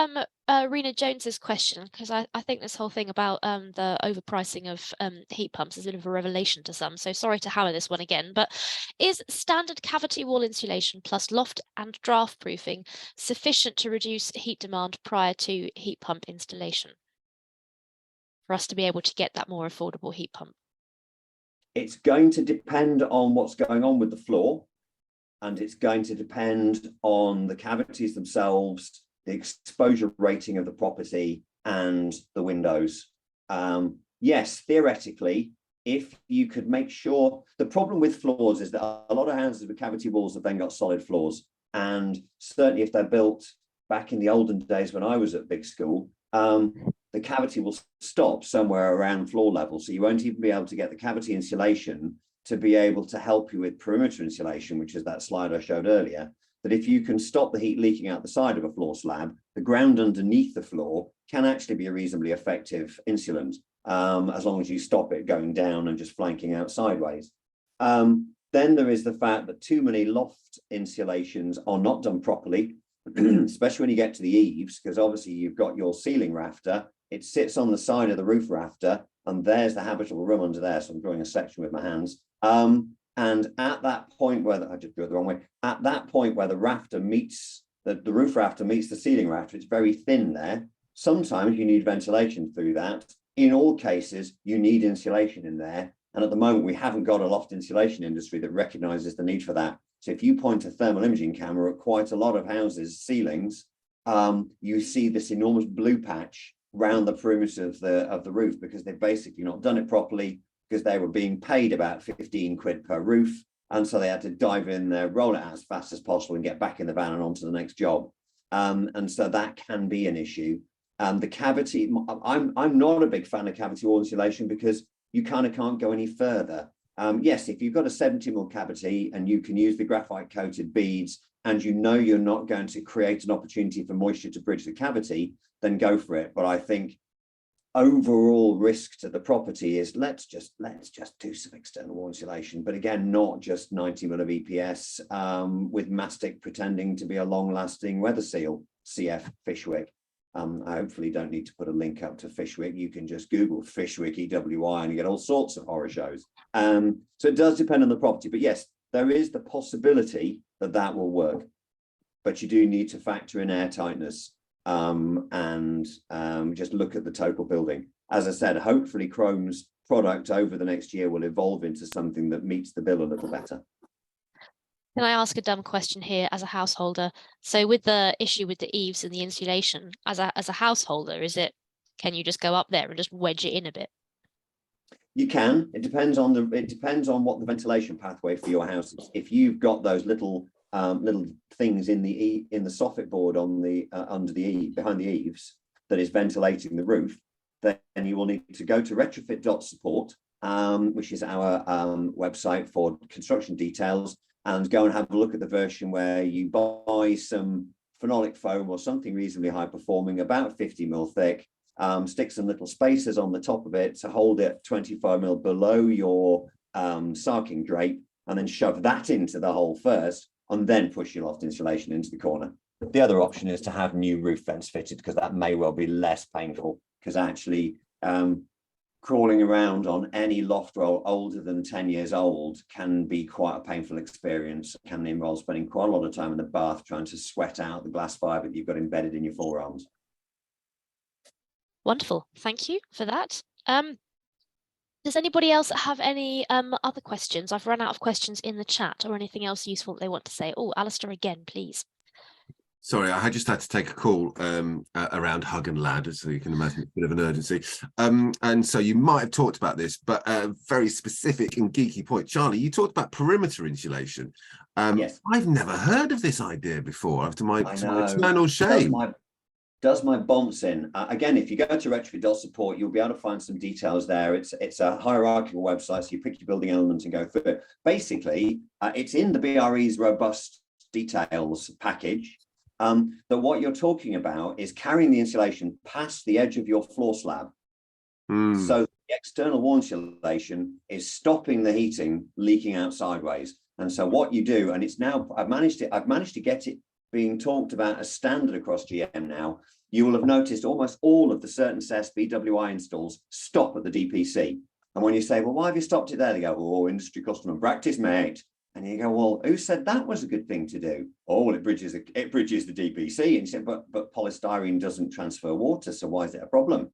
Rena Jones's question, because I think this whole thing about the overpricing of heat pumps is a bit of a revelation to some. So sorry to hammer this one again, but is standard cavity wall insulation plus loft and draft proofing sufficient to reduce heat demand prior to heat pump installation for us to be able to get that more affordable heat pump? It's going to depend on what's going on with the floor. And it's going to depend on the cavities themselves, the exposure rating of the property, and the windows. Yes, theoretically, if you could make sure, the problem with floors is that a lot of houses with cavity walls have then got solid floors. And certainly if they're built back in the olden days when I was at big school, the cavity will stop somewhere around floor level. So you won't even be able to get the cavity insulation to be able to help you with perimeter insulation, which is that slide I showed earlier, that if you can stop the heat leaking out the side of a floor slab, the ground underneath the floor can actually be a reasonably effective insulant, as long as you stop it going down and just flanking out sideways. Then there is the fact that too many loft insulations are not done properly, especially when you get to the eaves, because obviously you've got your ceiling rafter, it sits on the side of the roof rafter, and there's the habitable room under there. So I'm drawing a section with my hands. And at that point where I just drew it the wrong way, at that point where the rafter meets the roof rafter meets the ceiling rafter, it's very thin there. Sometimes you need ventilation through that. In all cases, you need insulation in there. And at the moment, we haven't got a loft insulation industry that recognizes the need for that. So if you point a thermal imaging camera at quite a lot of houses' ceilings, you see this enormous blue patch round the perimeter of the roof, because they've basically not done it properly, because they were being paid about 15 quid per roof. And so they had to dive in there, roll it out as fast as possible and get back in the van and on to the next job. And so that can be an issue. The cavity, I'm not a big fan of cavity wall insulation because you kind of can't go any further. Yes, if you've got a 70mm cavity and you can use the graphite coated beads and you know you're not going to create an opportunity for moisture to bridge the cavity, then go for it. But I think overall risk to the property is let's just do some external wall insulation, but again, not just 90mm of EPS with mastic pretending to be a long-lasting weather seal, CF Fishwick. I hopefully don't need to put a link up to Fishwick. You can just Google Fishwick EWI and you get all sorts of horror shows. So it does depend on the property, but yes, there is the possibility that that will work, but you do need to factor in air tightness and just look at the total building. As I said, hopefully Chrome's product over the next year will evolve into something that meets the bill a little better. Can I ask a dumb question here as a householder? So with the issue with the eaves and the insulation, as a householder, can you just go up there and just wedge it in a bit? You can. It depends on what the ventilation pathway for your house is. If you've got those little things in the soffit board on the under the eave, behind the eaves, that is ventilating the roof, then you will need to go to retrofit.support, which is our website for construction details, and go and have a look at the version where you buy some phenolic foam or something reasonably high performing, about 50 mil thick, stick some little spacers on the top of it to hold it 25 mil below your sarking drape, and then shove that into the hole first, and then push your loft insulation into the corner. The other option is to have new roof vents fitted, because that may well be less painful, because actually crawling around on any loft roll older than 10 years old can be quite a painful experience, can involve spending quite a lot of time in the bath trying to sweat out the glass fibre that you've got embedded in your forearms. Wonderful. Thank you for that. Does anybody else have any other questions? I've run out of questions in the chat, or anything else useful that they want to say. Oh, Alistair again, please. Sorry, I just had to take a call around Hug and Lad, so you can imagine it's a bit of an urgency. And so you might have talked about this, but a very specific and geeky point. Charlie, you talked about perimeter insulation. Yes. I've never heard of this idea before, to my eternal Does shame. my bonce in. Again, if you go to retrofit.support, you'll be able to find some details there. It's a hierarchical website, so you pick your building element and go through it. Basically, it's in the BRE's robust details package. That what you're talking about is carrying the insulation past the edge of your floor slab. So the external wall insulation is stopping the heating leaking out sideways. And so what you do, and it's now, I've managed to get it being talked about as standard across GM now. You will have noticed almost all of the certain CES BWI installs stop at the DPC. And when you say, well, why have you stopped it there? They go, oh, industry custom and practice, mate. And you go, well, who said that was a good thing to do? Oh, well, it bridges the DPC. And you said, but polystyrene doesn't transfer water, so why is it a problem?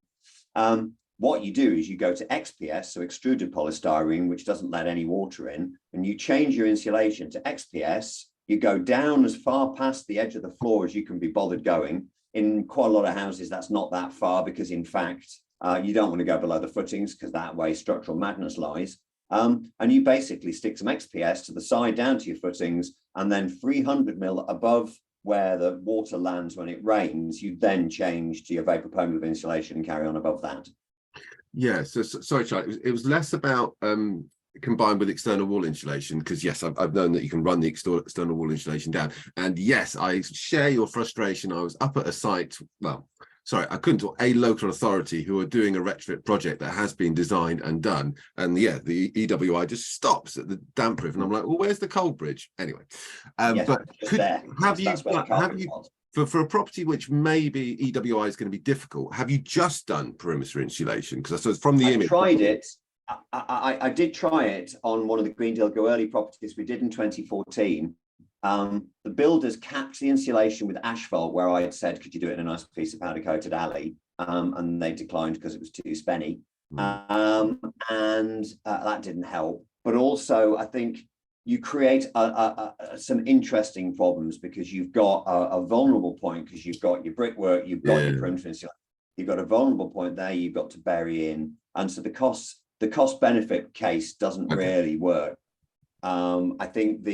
What you do is you go to XPS, so extruded polystyrene, which doesn't let any water in, and you change your insulation to XPS. You go down as far past the edge of the floor as you can be bothered going. In quite a lot of houses, that's not that far, because in fact, you don't want to go below the footings, because that way structural madness lies. And you basically stick some XPS to the side down to your footings, and then 300 mil above where the water lands when it rains, you then change to your vapor permeable insulation and carry on above that. Yeah, so sorry, Charlie, it was less about combined with external wall insulation, because yes, I've known that you can run the external wall insulation down, and yes, I share your frustration. I was up at a site, well, sorry, I couldn't talk, a local authority who are doing a retrofit project that has been designed and done, and yeah, the EWI just stops at the damp proof, and I'm like, well, where's the cold bridge anyway? Yes, but have you for a property which maybe EWI is going to be difficult, have you just done perimeter insulation? Because I suppose from the image, tried it. I did try it on one of the Greendale Go Early properties we did in 2014. The builders capped the insulation with asphalt, where I had said, could you do it in a nice piece of powder coated alley? And they declined because it was too spenny. And that didn't help. But also, I think you create some interesting problems, because you've got a vulnerable point, because you've got your brickwork, you've got your perimeter insulation, you've got a vulnerable point there you've got to bury in. And so the cost benefit case doesn't really work. I think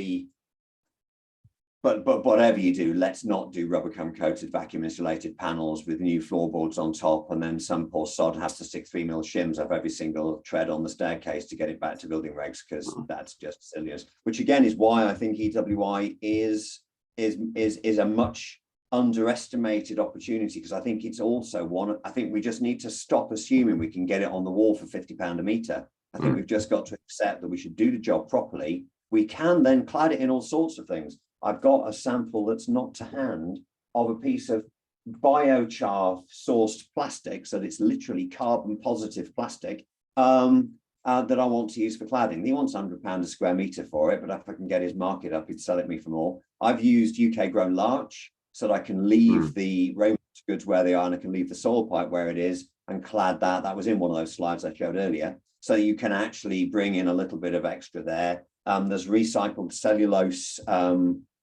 but whatever you do, let's not do rubber cone coated vacuum insulated panels with new floorboards on top, and then some poor sod has to stick 3 mil shims up every single tread on the staircase to get it back to building regs, because that's just silliness. Which again is why I think EWI is a much underestimated opportunity, because I think it's also I think we just need to stop assuming we can get it on the wall for £50 a metre. I think we've just got to accept that we should do the job properly. We can then clad it in all sorts of things. I've got a sample that's not to hand of a piece of biochar sourced plastic, so it's literally carbon positive plastic, that I want to use for cladding. He wants £100 a square metre for it, but if I can get his market up, he'd sell it me for more. I've used UK grown larch, so that I can leave the rainwater goods where they are, and I can leave the soil pipe where it is, and clad that. That was in one of those slides I showed earlier. So you can actually bring in a little bit of extra there. There's recycled cellulose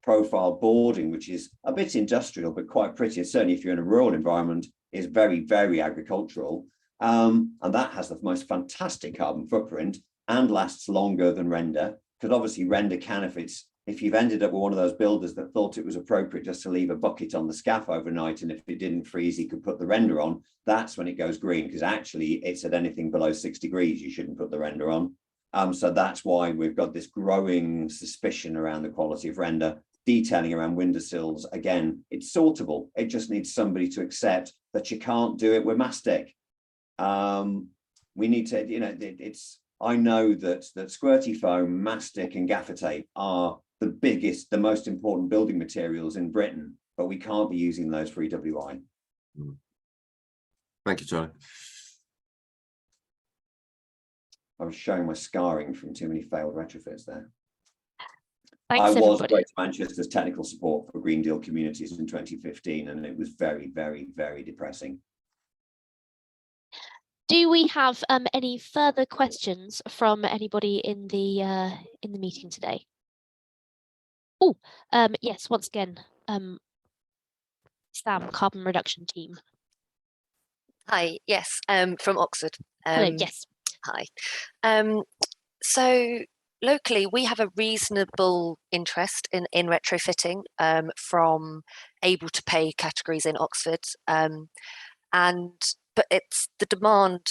profile boarding, which is a bit industrial, but quite pretty. And certainly if you're in a rural environment, is very, very agricultural. And that has the most fantastic carbon footprint and lasts longer than render, because obviously render can, if you've ended up with one of those builders that thought it was appropriate just to leave a bucket on the scaff overnight, and if it didn't freeze, he could put the render on, that's when it goes green, because actually it's at anything below 6 degrees, you shouldn't put the render on. So that's why we've got this growing suspicion around the quality of render. Detailing around windowsills, again, it's sortable. It just needs somebody to accept that you can't do it with mastic. We need to, you know, I know that squirty foam, mastic and gaffer tape are the most important building materials in Britain, but we can't be using those for EWI. Thank you, Charlie. I was showing my scarring from too many failed retrofits there. Thanks, I was everybody. Greater Manchester's technical support for Green Deal communities in 2015, and it was very, very, very depressing. Do we have any further questions from anybody in the meeting today? Oh, yes, once again, Sam, carbon reduction team. Hi, yes, from Oxford. Hello, yes. Hi. So locally, we have a reasonable interest in retrofitting from able to pay categories in Oxford. But it's the demand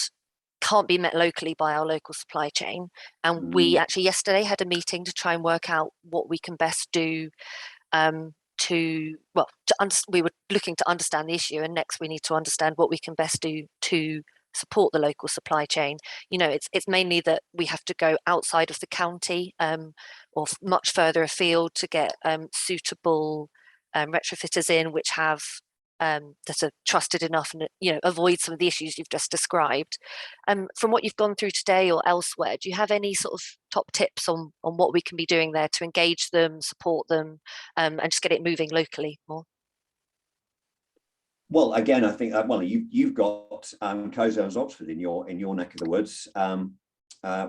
can't be met locally by our local supply chain. And we actually yesterday had a meeting to try and work out what we can best do we were looking to understand the issue, and next we need to understand what we can best do to support the local supply chain. You know, it's mainly that we have to go outside of the county or much further afield to get suitable retrofitters in, which have that are trusted enough and, you know, avoid some of the issues you've just described. From what you've gone through today or elsewhere, do you have any sort of top tips on what we can be doing there to engage them, support them, and just get it moving locally more? Well, again, I think you've got Co-Zones Oxford in your neck of the woods,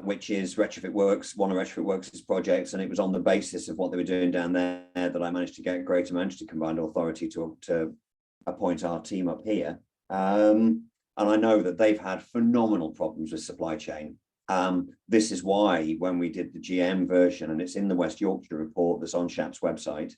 which is Retrofit Works, one of Retrofit Works' projects, and it was on the basis of what they were doing down there that I managed to get Greater Manchester Combined Authority to appoint our team up here. And I know that they've had phenomenal problems with supply chain. This is why when we did the GM version, and it's in the West Yorkshire report that's on SHAP's website,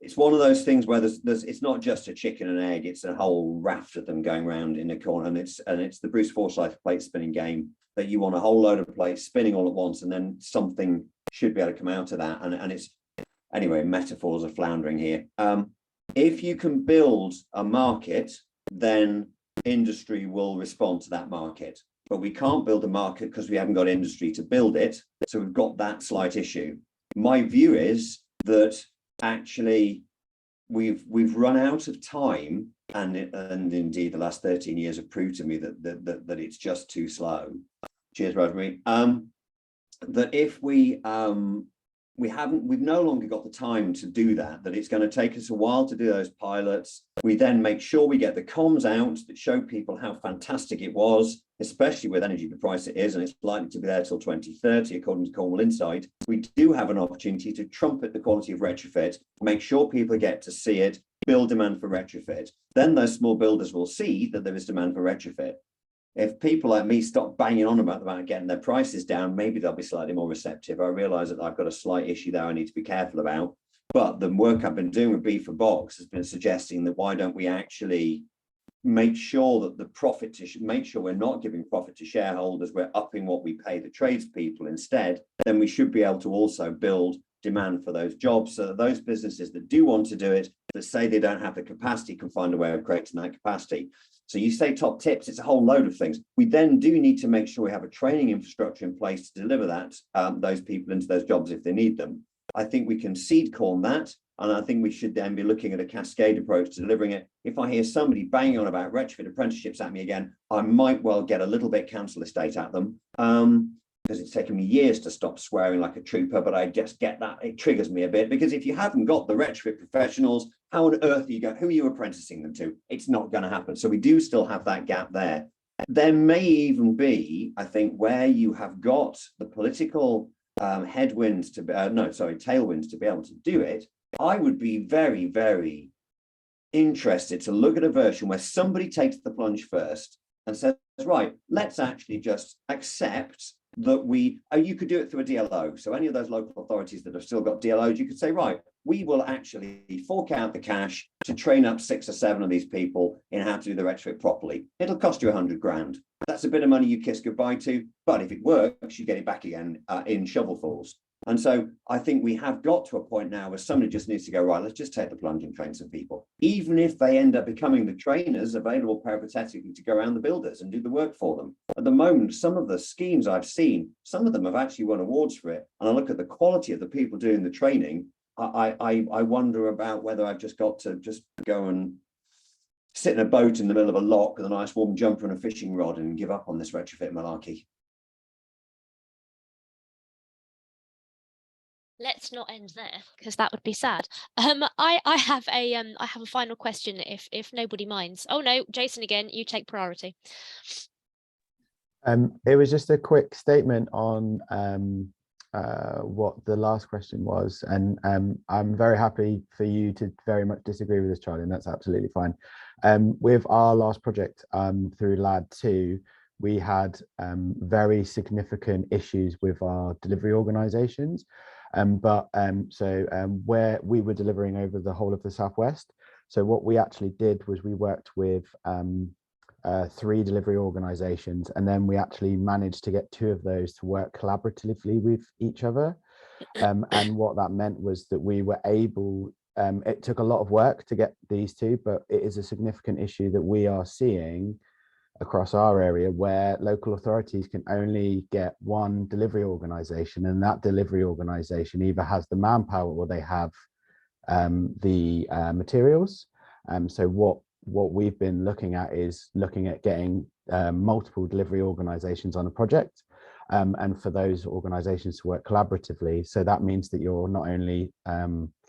it's one of those things where it's not just a chicken and egg, it's a whole raft of them going around in a corner, and it's the Bruce Forsyth plate spinning game, that you want a whole load of plates spinning all at once, and then something should be able to come out of that. And it's, anyway, metaphors are floundering here. If you can build a market, then industry will respond to that market. But we can't build a market because we haven't got industry to build it. So we've got that slight issue. My view is that actually we've run out of time, and indeed the last 13 years have proved to me that it's just too slow. Cheers, Rosemary. That if we've no longer got the time to do that it's going to take us a while to do those pilots. We then make sure we get the comms out that show people how fantastic it was, especially with energy the price it is, and it's likely to be there till 2030 according to Cornwall Insight. We do have an opportunity to trumpet the quality of retrofit, make sure people get to see it, build demand for retrofit. Then those small builders will see that there is demand for retrofit. If people like me stop banging on about getting their prices down, maybe they'll be slightly more receptive. I realise that I've got a slight issue there I need to be careful about. But the work I've been doing with B4Box has been suggesting that why don't we actually make sure that the profit, make sure we're not giving profit to shareholders, we're upping what we pay the tradespeople instead, then we should be able to also build demand for those jobs, so that those businesses that do want to do it, that say they don't have the capacity, can find a way of creating that capacity. So you say top tips, it's a whole load of things. We then do need to make sure we have a training infrastructure in place to deliver that, those people into those jobs if they need them. I think we can seed corn that, and I think we should then be looking at a cascade approach to delivering it. If I hear somebody banging on about retrofit apprenticeships at me again, I might well get a little bit council estate at them, because it's taken me years to stop swearing like a trooper, but I just get that, it triggers me a bit, because if you haven't got the retrofit professionals, how on earth who are you apprenticing them to? It's not going to happen. So we do still have that gap there. There may even be, I think, where you have got the political tailwinds to be able to do it. I would be very, very interested to look at a version where somebody takes the plunge first and says, right, let's actually just accept that you could do it through a DLO. So any of those local authorities that have still got DLOs, you could say, right, we will actually fork out the cash to train up 6 or 7 of these people in how to do the retrofit properly. It'll cost you 100 grand. That's a bit of money you kiss goodbye to, but if it works, you get it back again in shovelfuls. And so I think we have got to a point now where somebody just needs to go, right, let's just take the plunge and train some people, even if they end up becoming the trainers available peripatetically to go around the builders and do the work for them. At the moment, some of the schemes I've seen, some of them have actually won awards for it. And I look at the quality of the people doing the training. I wonder about whether I've just got to just go and sit in a boat in the middle of a loch with a nice warm jumper and a fishing rod and give up on this retrofit malarkey. Let's not end there, because that would be sad. I have a final question, if nobody minds. Oh no, Jason again, you take priority. It was just a quick statement on what the last question was, and I'm very happy for you to very much disagree with this, Charlie, and that's absolutely fine. With our last project through LAD 2, we had very significant issues with our delivery organizations. Where we were delivering over the whole of the Southwest. So what we actually did was we worked with 3 delivery organizations, and then we actually managed to get 2 of those to work collaboratively with each other. And what that meant was that we were able, it took a lot of work to get these 2, but it is a significant issue that we are seeing across our area, where local authorities can only get 1 delivery organization, and that delivery organization either has the manpower or they have the materials. So what we've been looking at is looking at getting multiple delivery organizations on a project, and for those organizations to work collaboratively. So that means that you're not only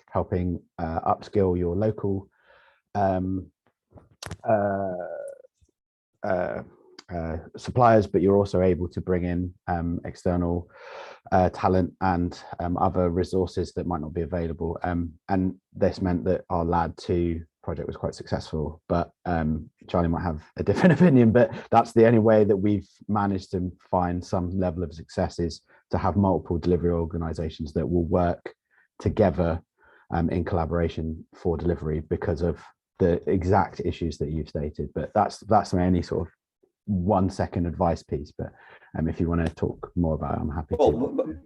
helping upskill your local suppliers, but you're also able to bring in external talent and other resources that might not be available. And this meant that our LAD 2 project was quite successful, but Charlie might have a different opinion, but that's the only way that we've managed to find some level of success, is to have multiple delivery organizations that will work together in collaboration for delivery, because of the exact issues that you've stated. But that's my only sort of 1 second advice piece. But if you want to talk more about it, I'm happy to.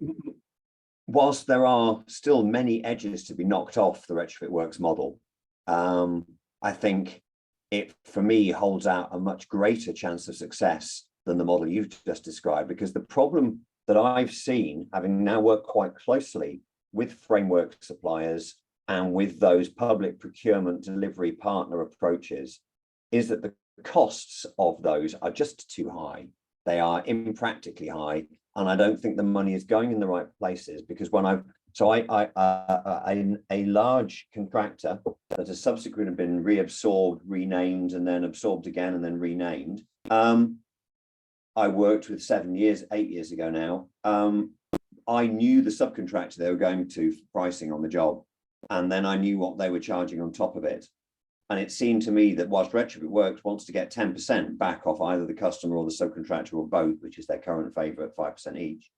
Whilst there are still many edges to be knocked off the retrofit works model, I think it, for me, holds out a much greater chance of success than the model you've just described, because the problem that I've seen, having now worked quite closely with framework suppliers and with those public procurement delivery partner approaches, is that the costs of those are just too high. They are impractically high, and I don't think the money is going in the right places. Because when a large contractor that has subsequently been reabsorbed, renamed, and then absorbed again, and then renamed, I worked with 8 years ago now. I knew the subcontractor they were going to for pricing on the job, and then I knew what they were charging on top of it. And it seemed to me that whilst Retrofit Works wants to get 10% back off either the customer or the subcontractor or both, which is their current favour at 5% each,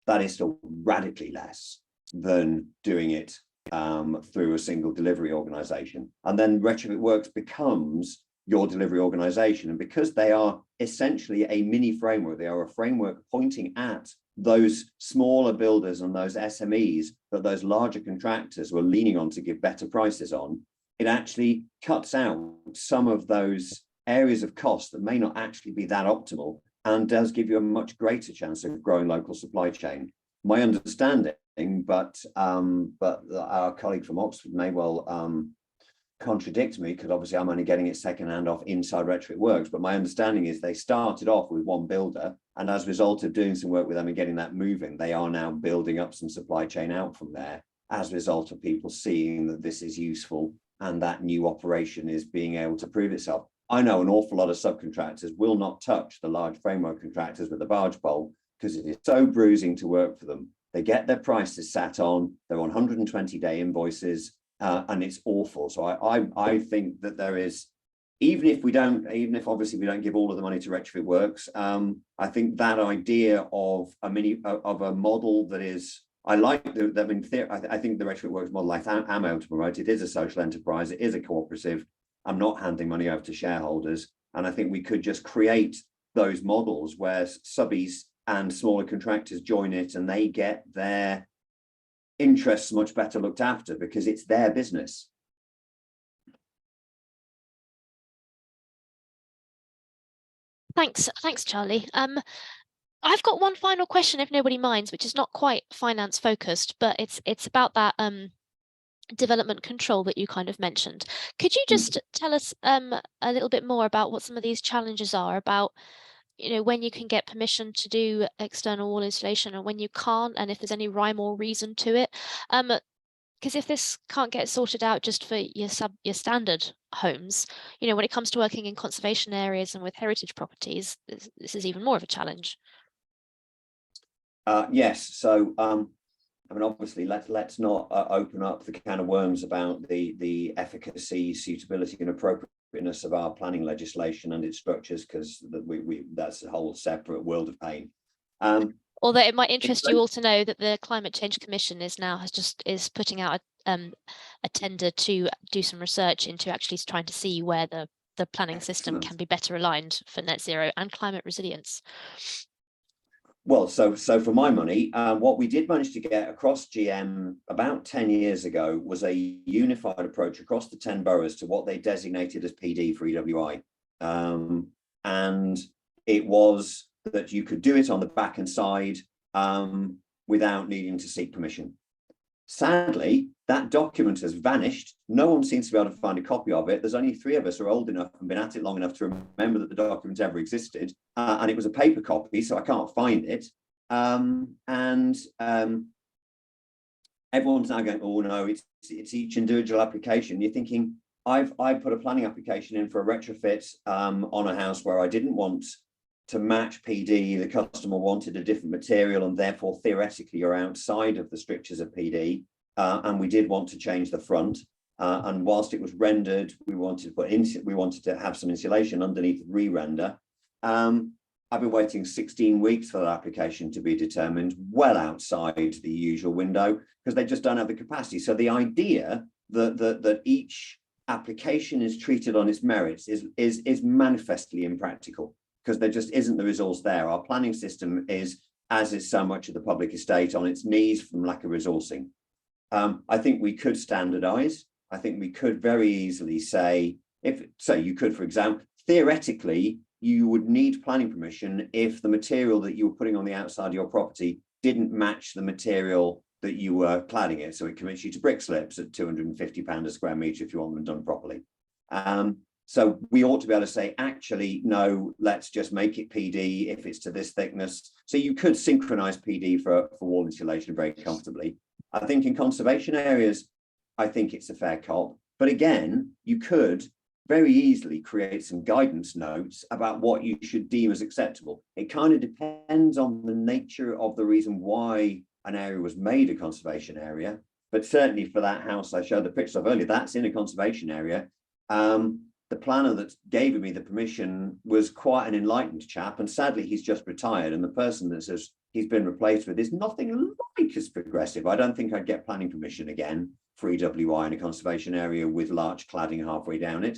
that is still radically less than doing it through a single delivery organisation. And then Retrofit Works becomes your delivery organisation. And because they are essentially a mini framework, they are a framework pointing at those smaller builders and those SMEs that those larger contractors were leaning on to give better prices on, it actually cuts out some of those areas of cost that may not actually be that optimal, and does give you a much greater chance of growing local supply chain. My understanding, but our colleague from Oxford may well contradict me, because obviously I'm only getting it secondhand off Inside Retrofit Works, but my understanding is they started off with 1 builder, and as a result of doing some work with them and getting that moving, they are now building up some supply chain out from there, as a result of people seeing that this is useful and that new operation is being able to prove itself. I know an awful lot of subcontractors will not touch the large framework contractors with a barge pole, because it is so bruising to work for them. They get their prices sat on, they're on 120-day invoices, and it's awful. So I think that there is, even if obviously we don't give all of the money to retrofit works, I think that idea of a model that is, I like I think the retrofit works model, like I'm to promote, it is a social enterprise, it is a cooperative. I'm not handing money over to shareholders, and I think we could just create those models where subbies and smaller contractors join it, and they get their interests much better looked after because it's their business. Thanks, Charlie. I've got one final question, if nobody minds, which is not quite finance focused, but it's about that development control that you kind of mentioned. Could you just tell us a little bit more about what some of these challenges are, about, you know, when you can get permission to do external wall installation and when you can't, and if there's any rhyme or reason to it? Because if this can't get sorted out just for your standard homes, you know, when it comes to working in conservation areas and with heritage properties, this is even more of a challenge. Yes, so I mean, obviously, let's not open up the can of worms about the efficacy, suitability, and appropriateness of our planning legislation and its structures, because that's a whole separate world of pain. Although it might interest you all to know that the Climate Change Commission is putting out a tender to do some research into actually trying to see where the planning system can be better aligned for net zero and climate resilience. Well, so for my money, what we did manage to get across GM about 10 years ago was a unified approach across the 10 boroughs to what they designated as PD for EWI. And it was that you could do it on the back and side without needing to seek permission. Sadly, that document has vanished. No one seems to be able to find a copy of it. There's only 3 of us who are old enough and been at it long enough to remember that the document ever existed. And it was a paper copy, so I can't find it. Everyone's now going, oh no, it's each individual application. You're thinking, I put a planning application in for a retrofit on a house where I didn't want to match PD. The customer wanted a different material, and therefore theoretically you're outside of the strictures of PD. And we did want to change the front. And whilst it was rendered, we wanted to have some insulation underneath re-render. I've been waiting 16 weeks for that application to be determined, well outside the usual window, because they just don't have the capacity. So the idea that each application is treated on its merits is manifestly impractical, because there just isn't the resource there. Our planning system is, as is so much of the public estate, on its knees from lack of resourcing. I think we could standardize. I think we could very easily say, you could, for example, theoretically, you would need planning permission if the material that you were putting on the outside of your property didn't match the material that you were cladding it. So it commits you to brick slips at £250 a square metre if you want them done properly. So we ought to be able to say, actually, no, let's just make it PD if it's to this thickness. So you could synchronise PD for wall insulation very comfortably. I think in conservation areas, I think it's a fair cop. But again, you could very easily create some guidance notes about what you should deem as acceptable. It kind of depends on the nature of the reason why an area was made a conservation area. But certainly for that house I showed the picture of earlier, that's in a conservation area. The planner that gave me the permission was quite an enlightened chap, and sadly he's just retired, and the person that says he's been replaced with is nothing like as progressive. I don't think I'd get planning permission again for EWI in a conservation area with large cladding halfway down it.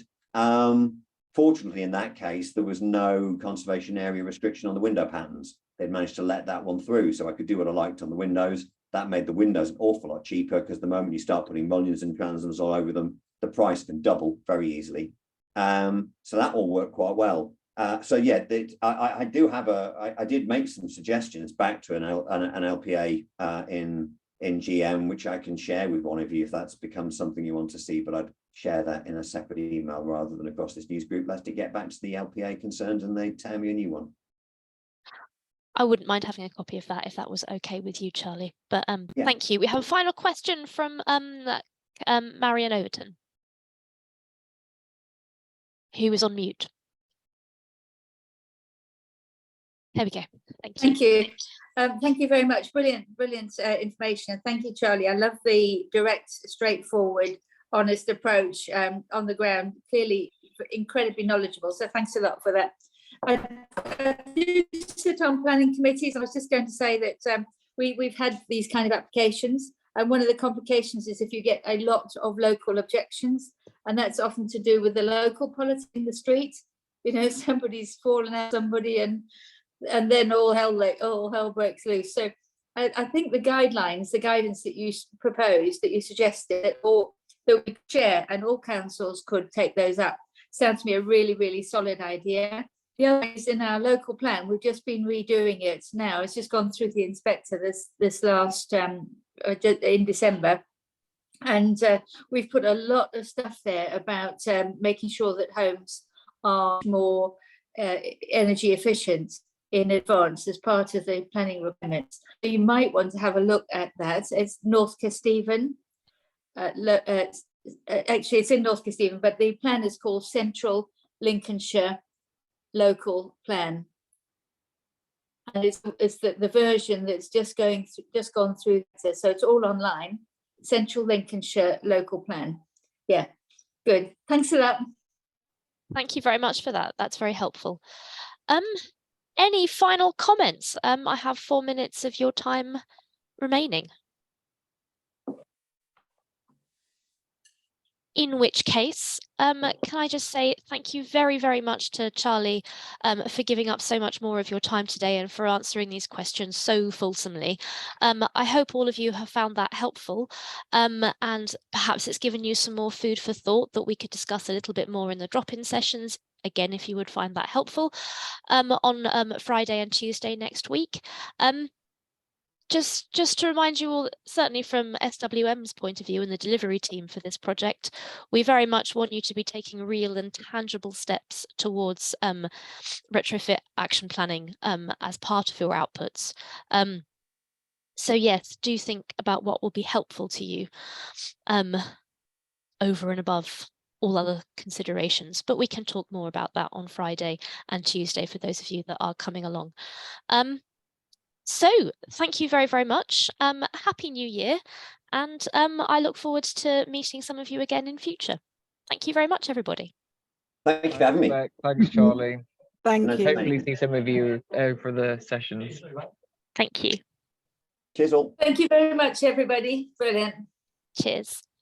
Fortunately, in that case, there was no conservation area restriction on the window patterns. They'd managed to let that one through, so I could do what I liked on the windows. That made the windows an awful lot cheaper, because the moment you start putting mullions and transoms all over them, the price can double very easily. So that all worked quite well. So yeah, I did make some suggestions back to an LPA in GM, which I can share with one of you if that's become something you want to see, but I'd share that in a separate email rather than across this news group. Let's get back to the LPA concerned and they tear me a new one. I wouldn't mind having a copy of that if that was okay with you, Charlie. But Yeah. Thank you. We have a final question from Marion Overton, who is on mute. There we go. Thank you. Thank you very much. Brilliant information. And thank you, Charlie. I love the direct, straightforward honest approach on the ground. Clearly incredibly knowledgeable. So thanks a lot for that. I do sit on planning committees. I was just going to say that we've had these kind of applications, and one of the complications is if you get a lot of local objections, and that's often to do with the local politics in the street. You know, somebody's fallen out somebody, and then all hell breaks loose. So I think the guidelines, the guidance that you proposed, that you suggested, or that we share and all councils could take those up, sounds to me a really, really solid idea. The other is in our local plan, we've just been redoing it now. It's just gone through the inspector this last in December. And we've put a lot of stuff there about making sure that homes are more energy efficient in advance as part of the planning requirements. You might want to have a look at that. It's North Kesteven. Actually, it's in North Kesteven, but the plan is called Central Lincolnshire Local Plan, and it's the version that's just gone through. So it's all online. Central Lincolnshire Local Plan. Yeah, good. Thanks a lot. Thank you very much for that. That's very helpful. Any final comments? I have 4 minutes of your time remaining. In which case, can I just say thank you very, very much to Charlie for giving up so much more of your time today and for answering these questions so fulsomely. I hope all of you have found that helpful, and perhaps it's given you some more food for thought that we could discuss a little bit more in the drop-in sessions. Again, if you would find that helpful, on Friday and Tuesday next week. Just to remind you all, certainly from SWM's point of view and the delivery team for this project, we very much want you to be taking real and tangible steps towards retrofit action planning as part of your outputs. So yes, do think about what will be helpful to you over and above all other considerations, but we can talk more about that on Friday and Tuesday for those of you that are coming along. So thank you very, very much. Happy New Year. And I look forward to meeting some of you again in future. Thank you very much, everybody. Thank you for having me. Thanks, Charlie. Thank you. Hopefully see some of you for the sessions. Thank you. Cheers all. Thank you very much, everybody. Brilliant. Cheers.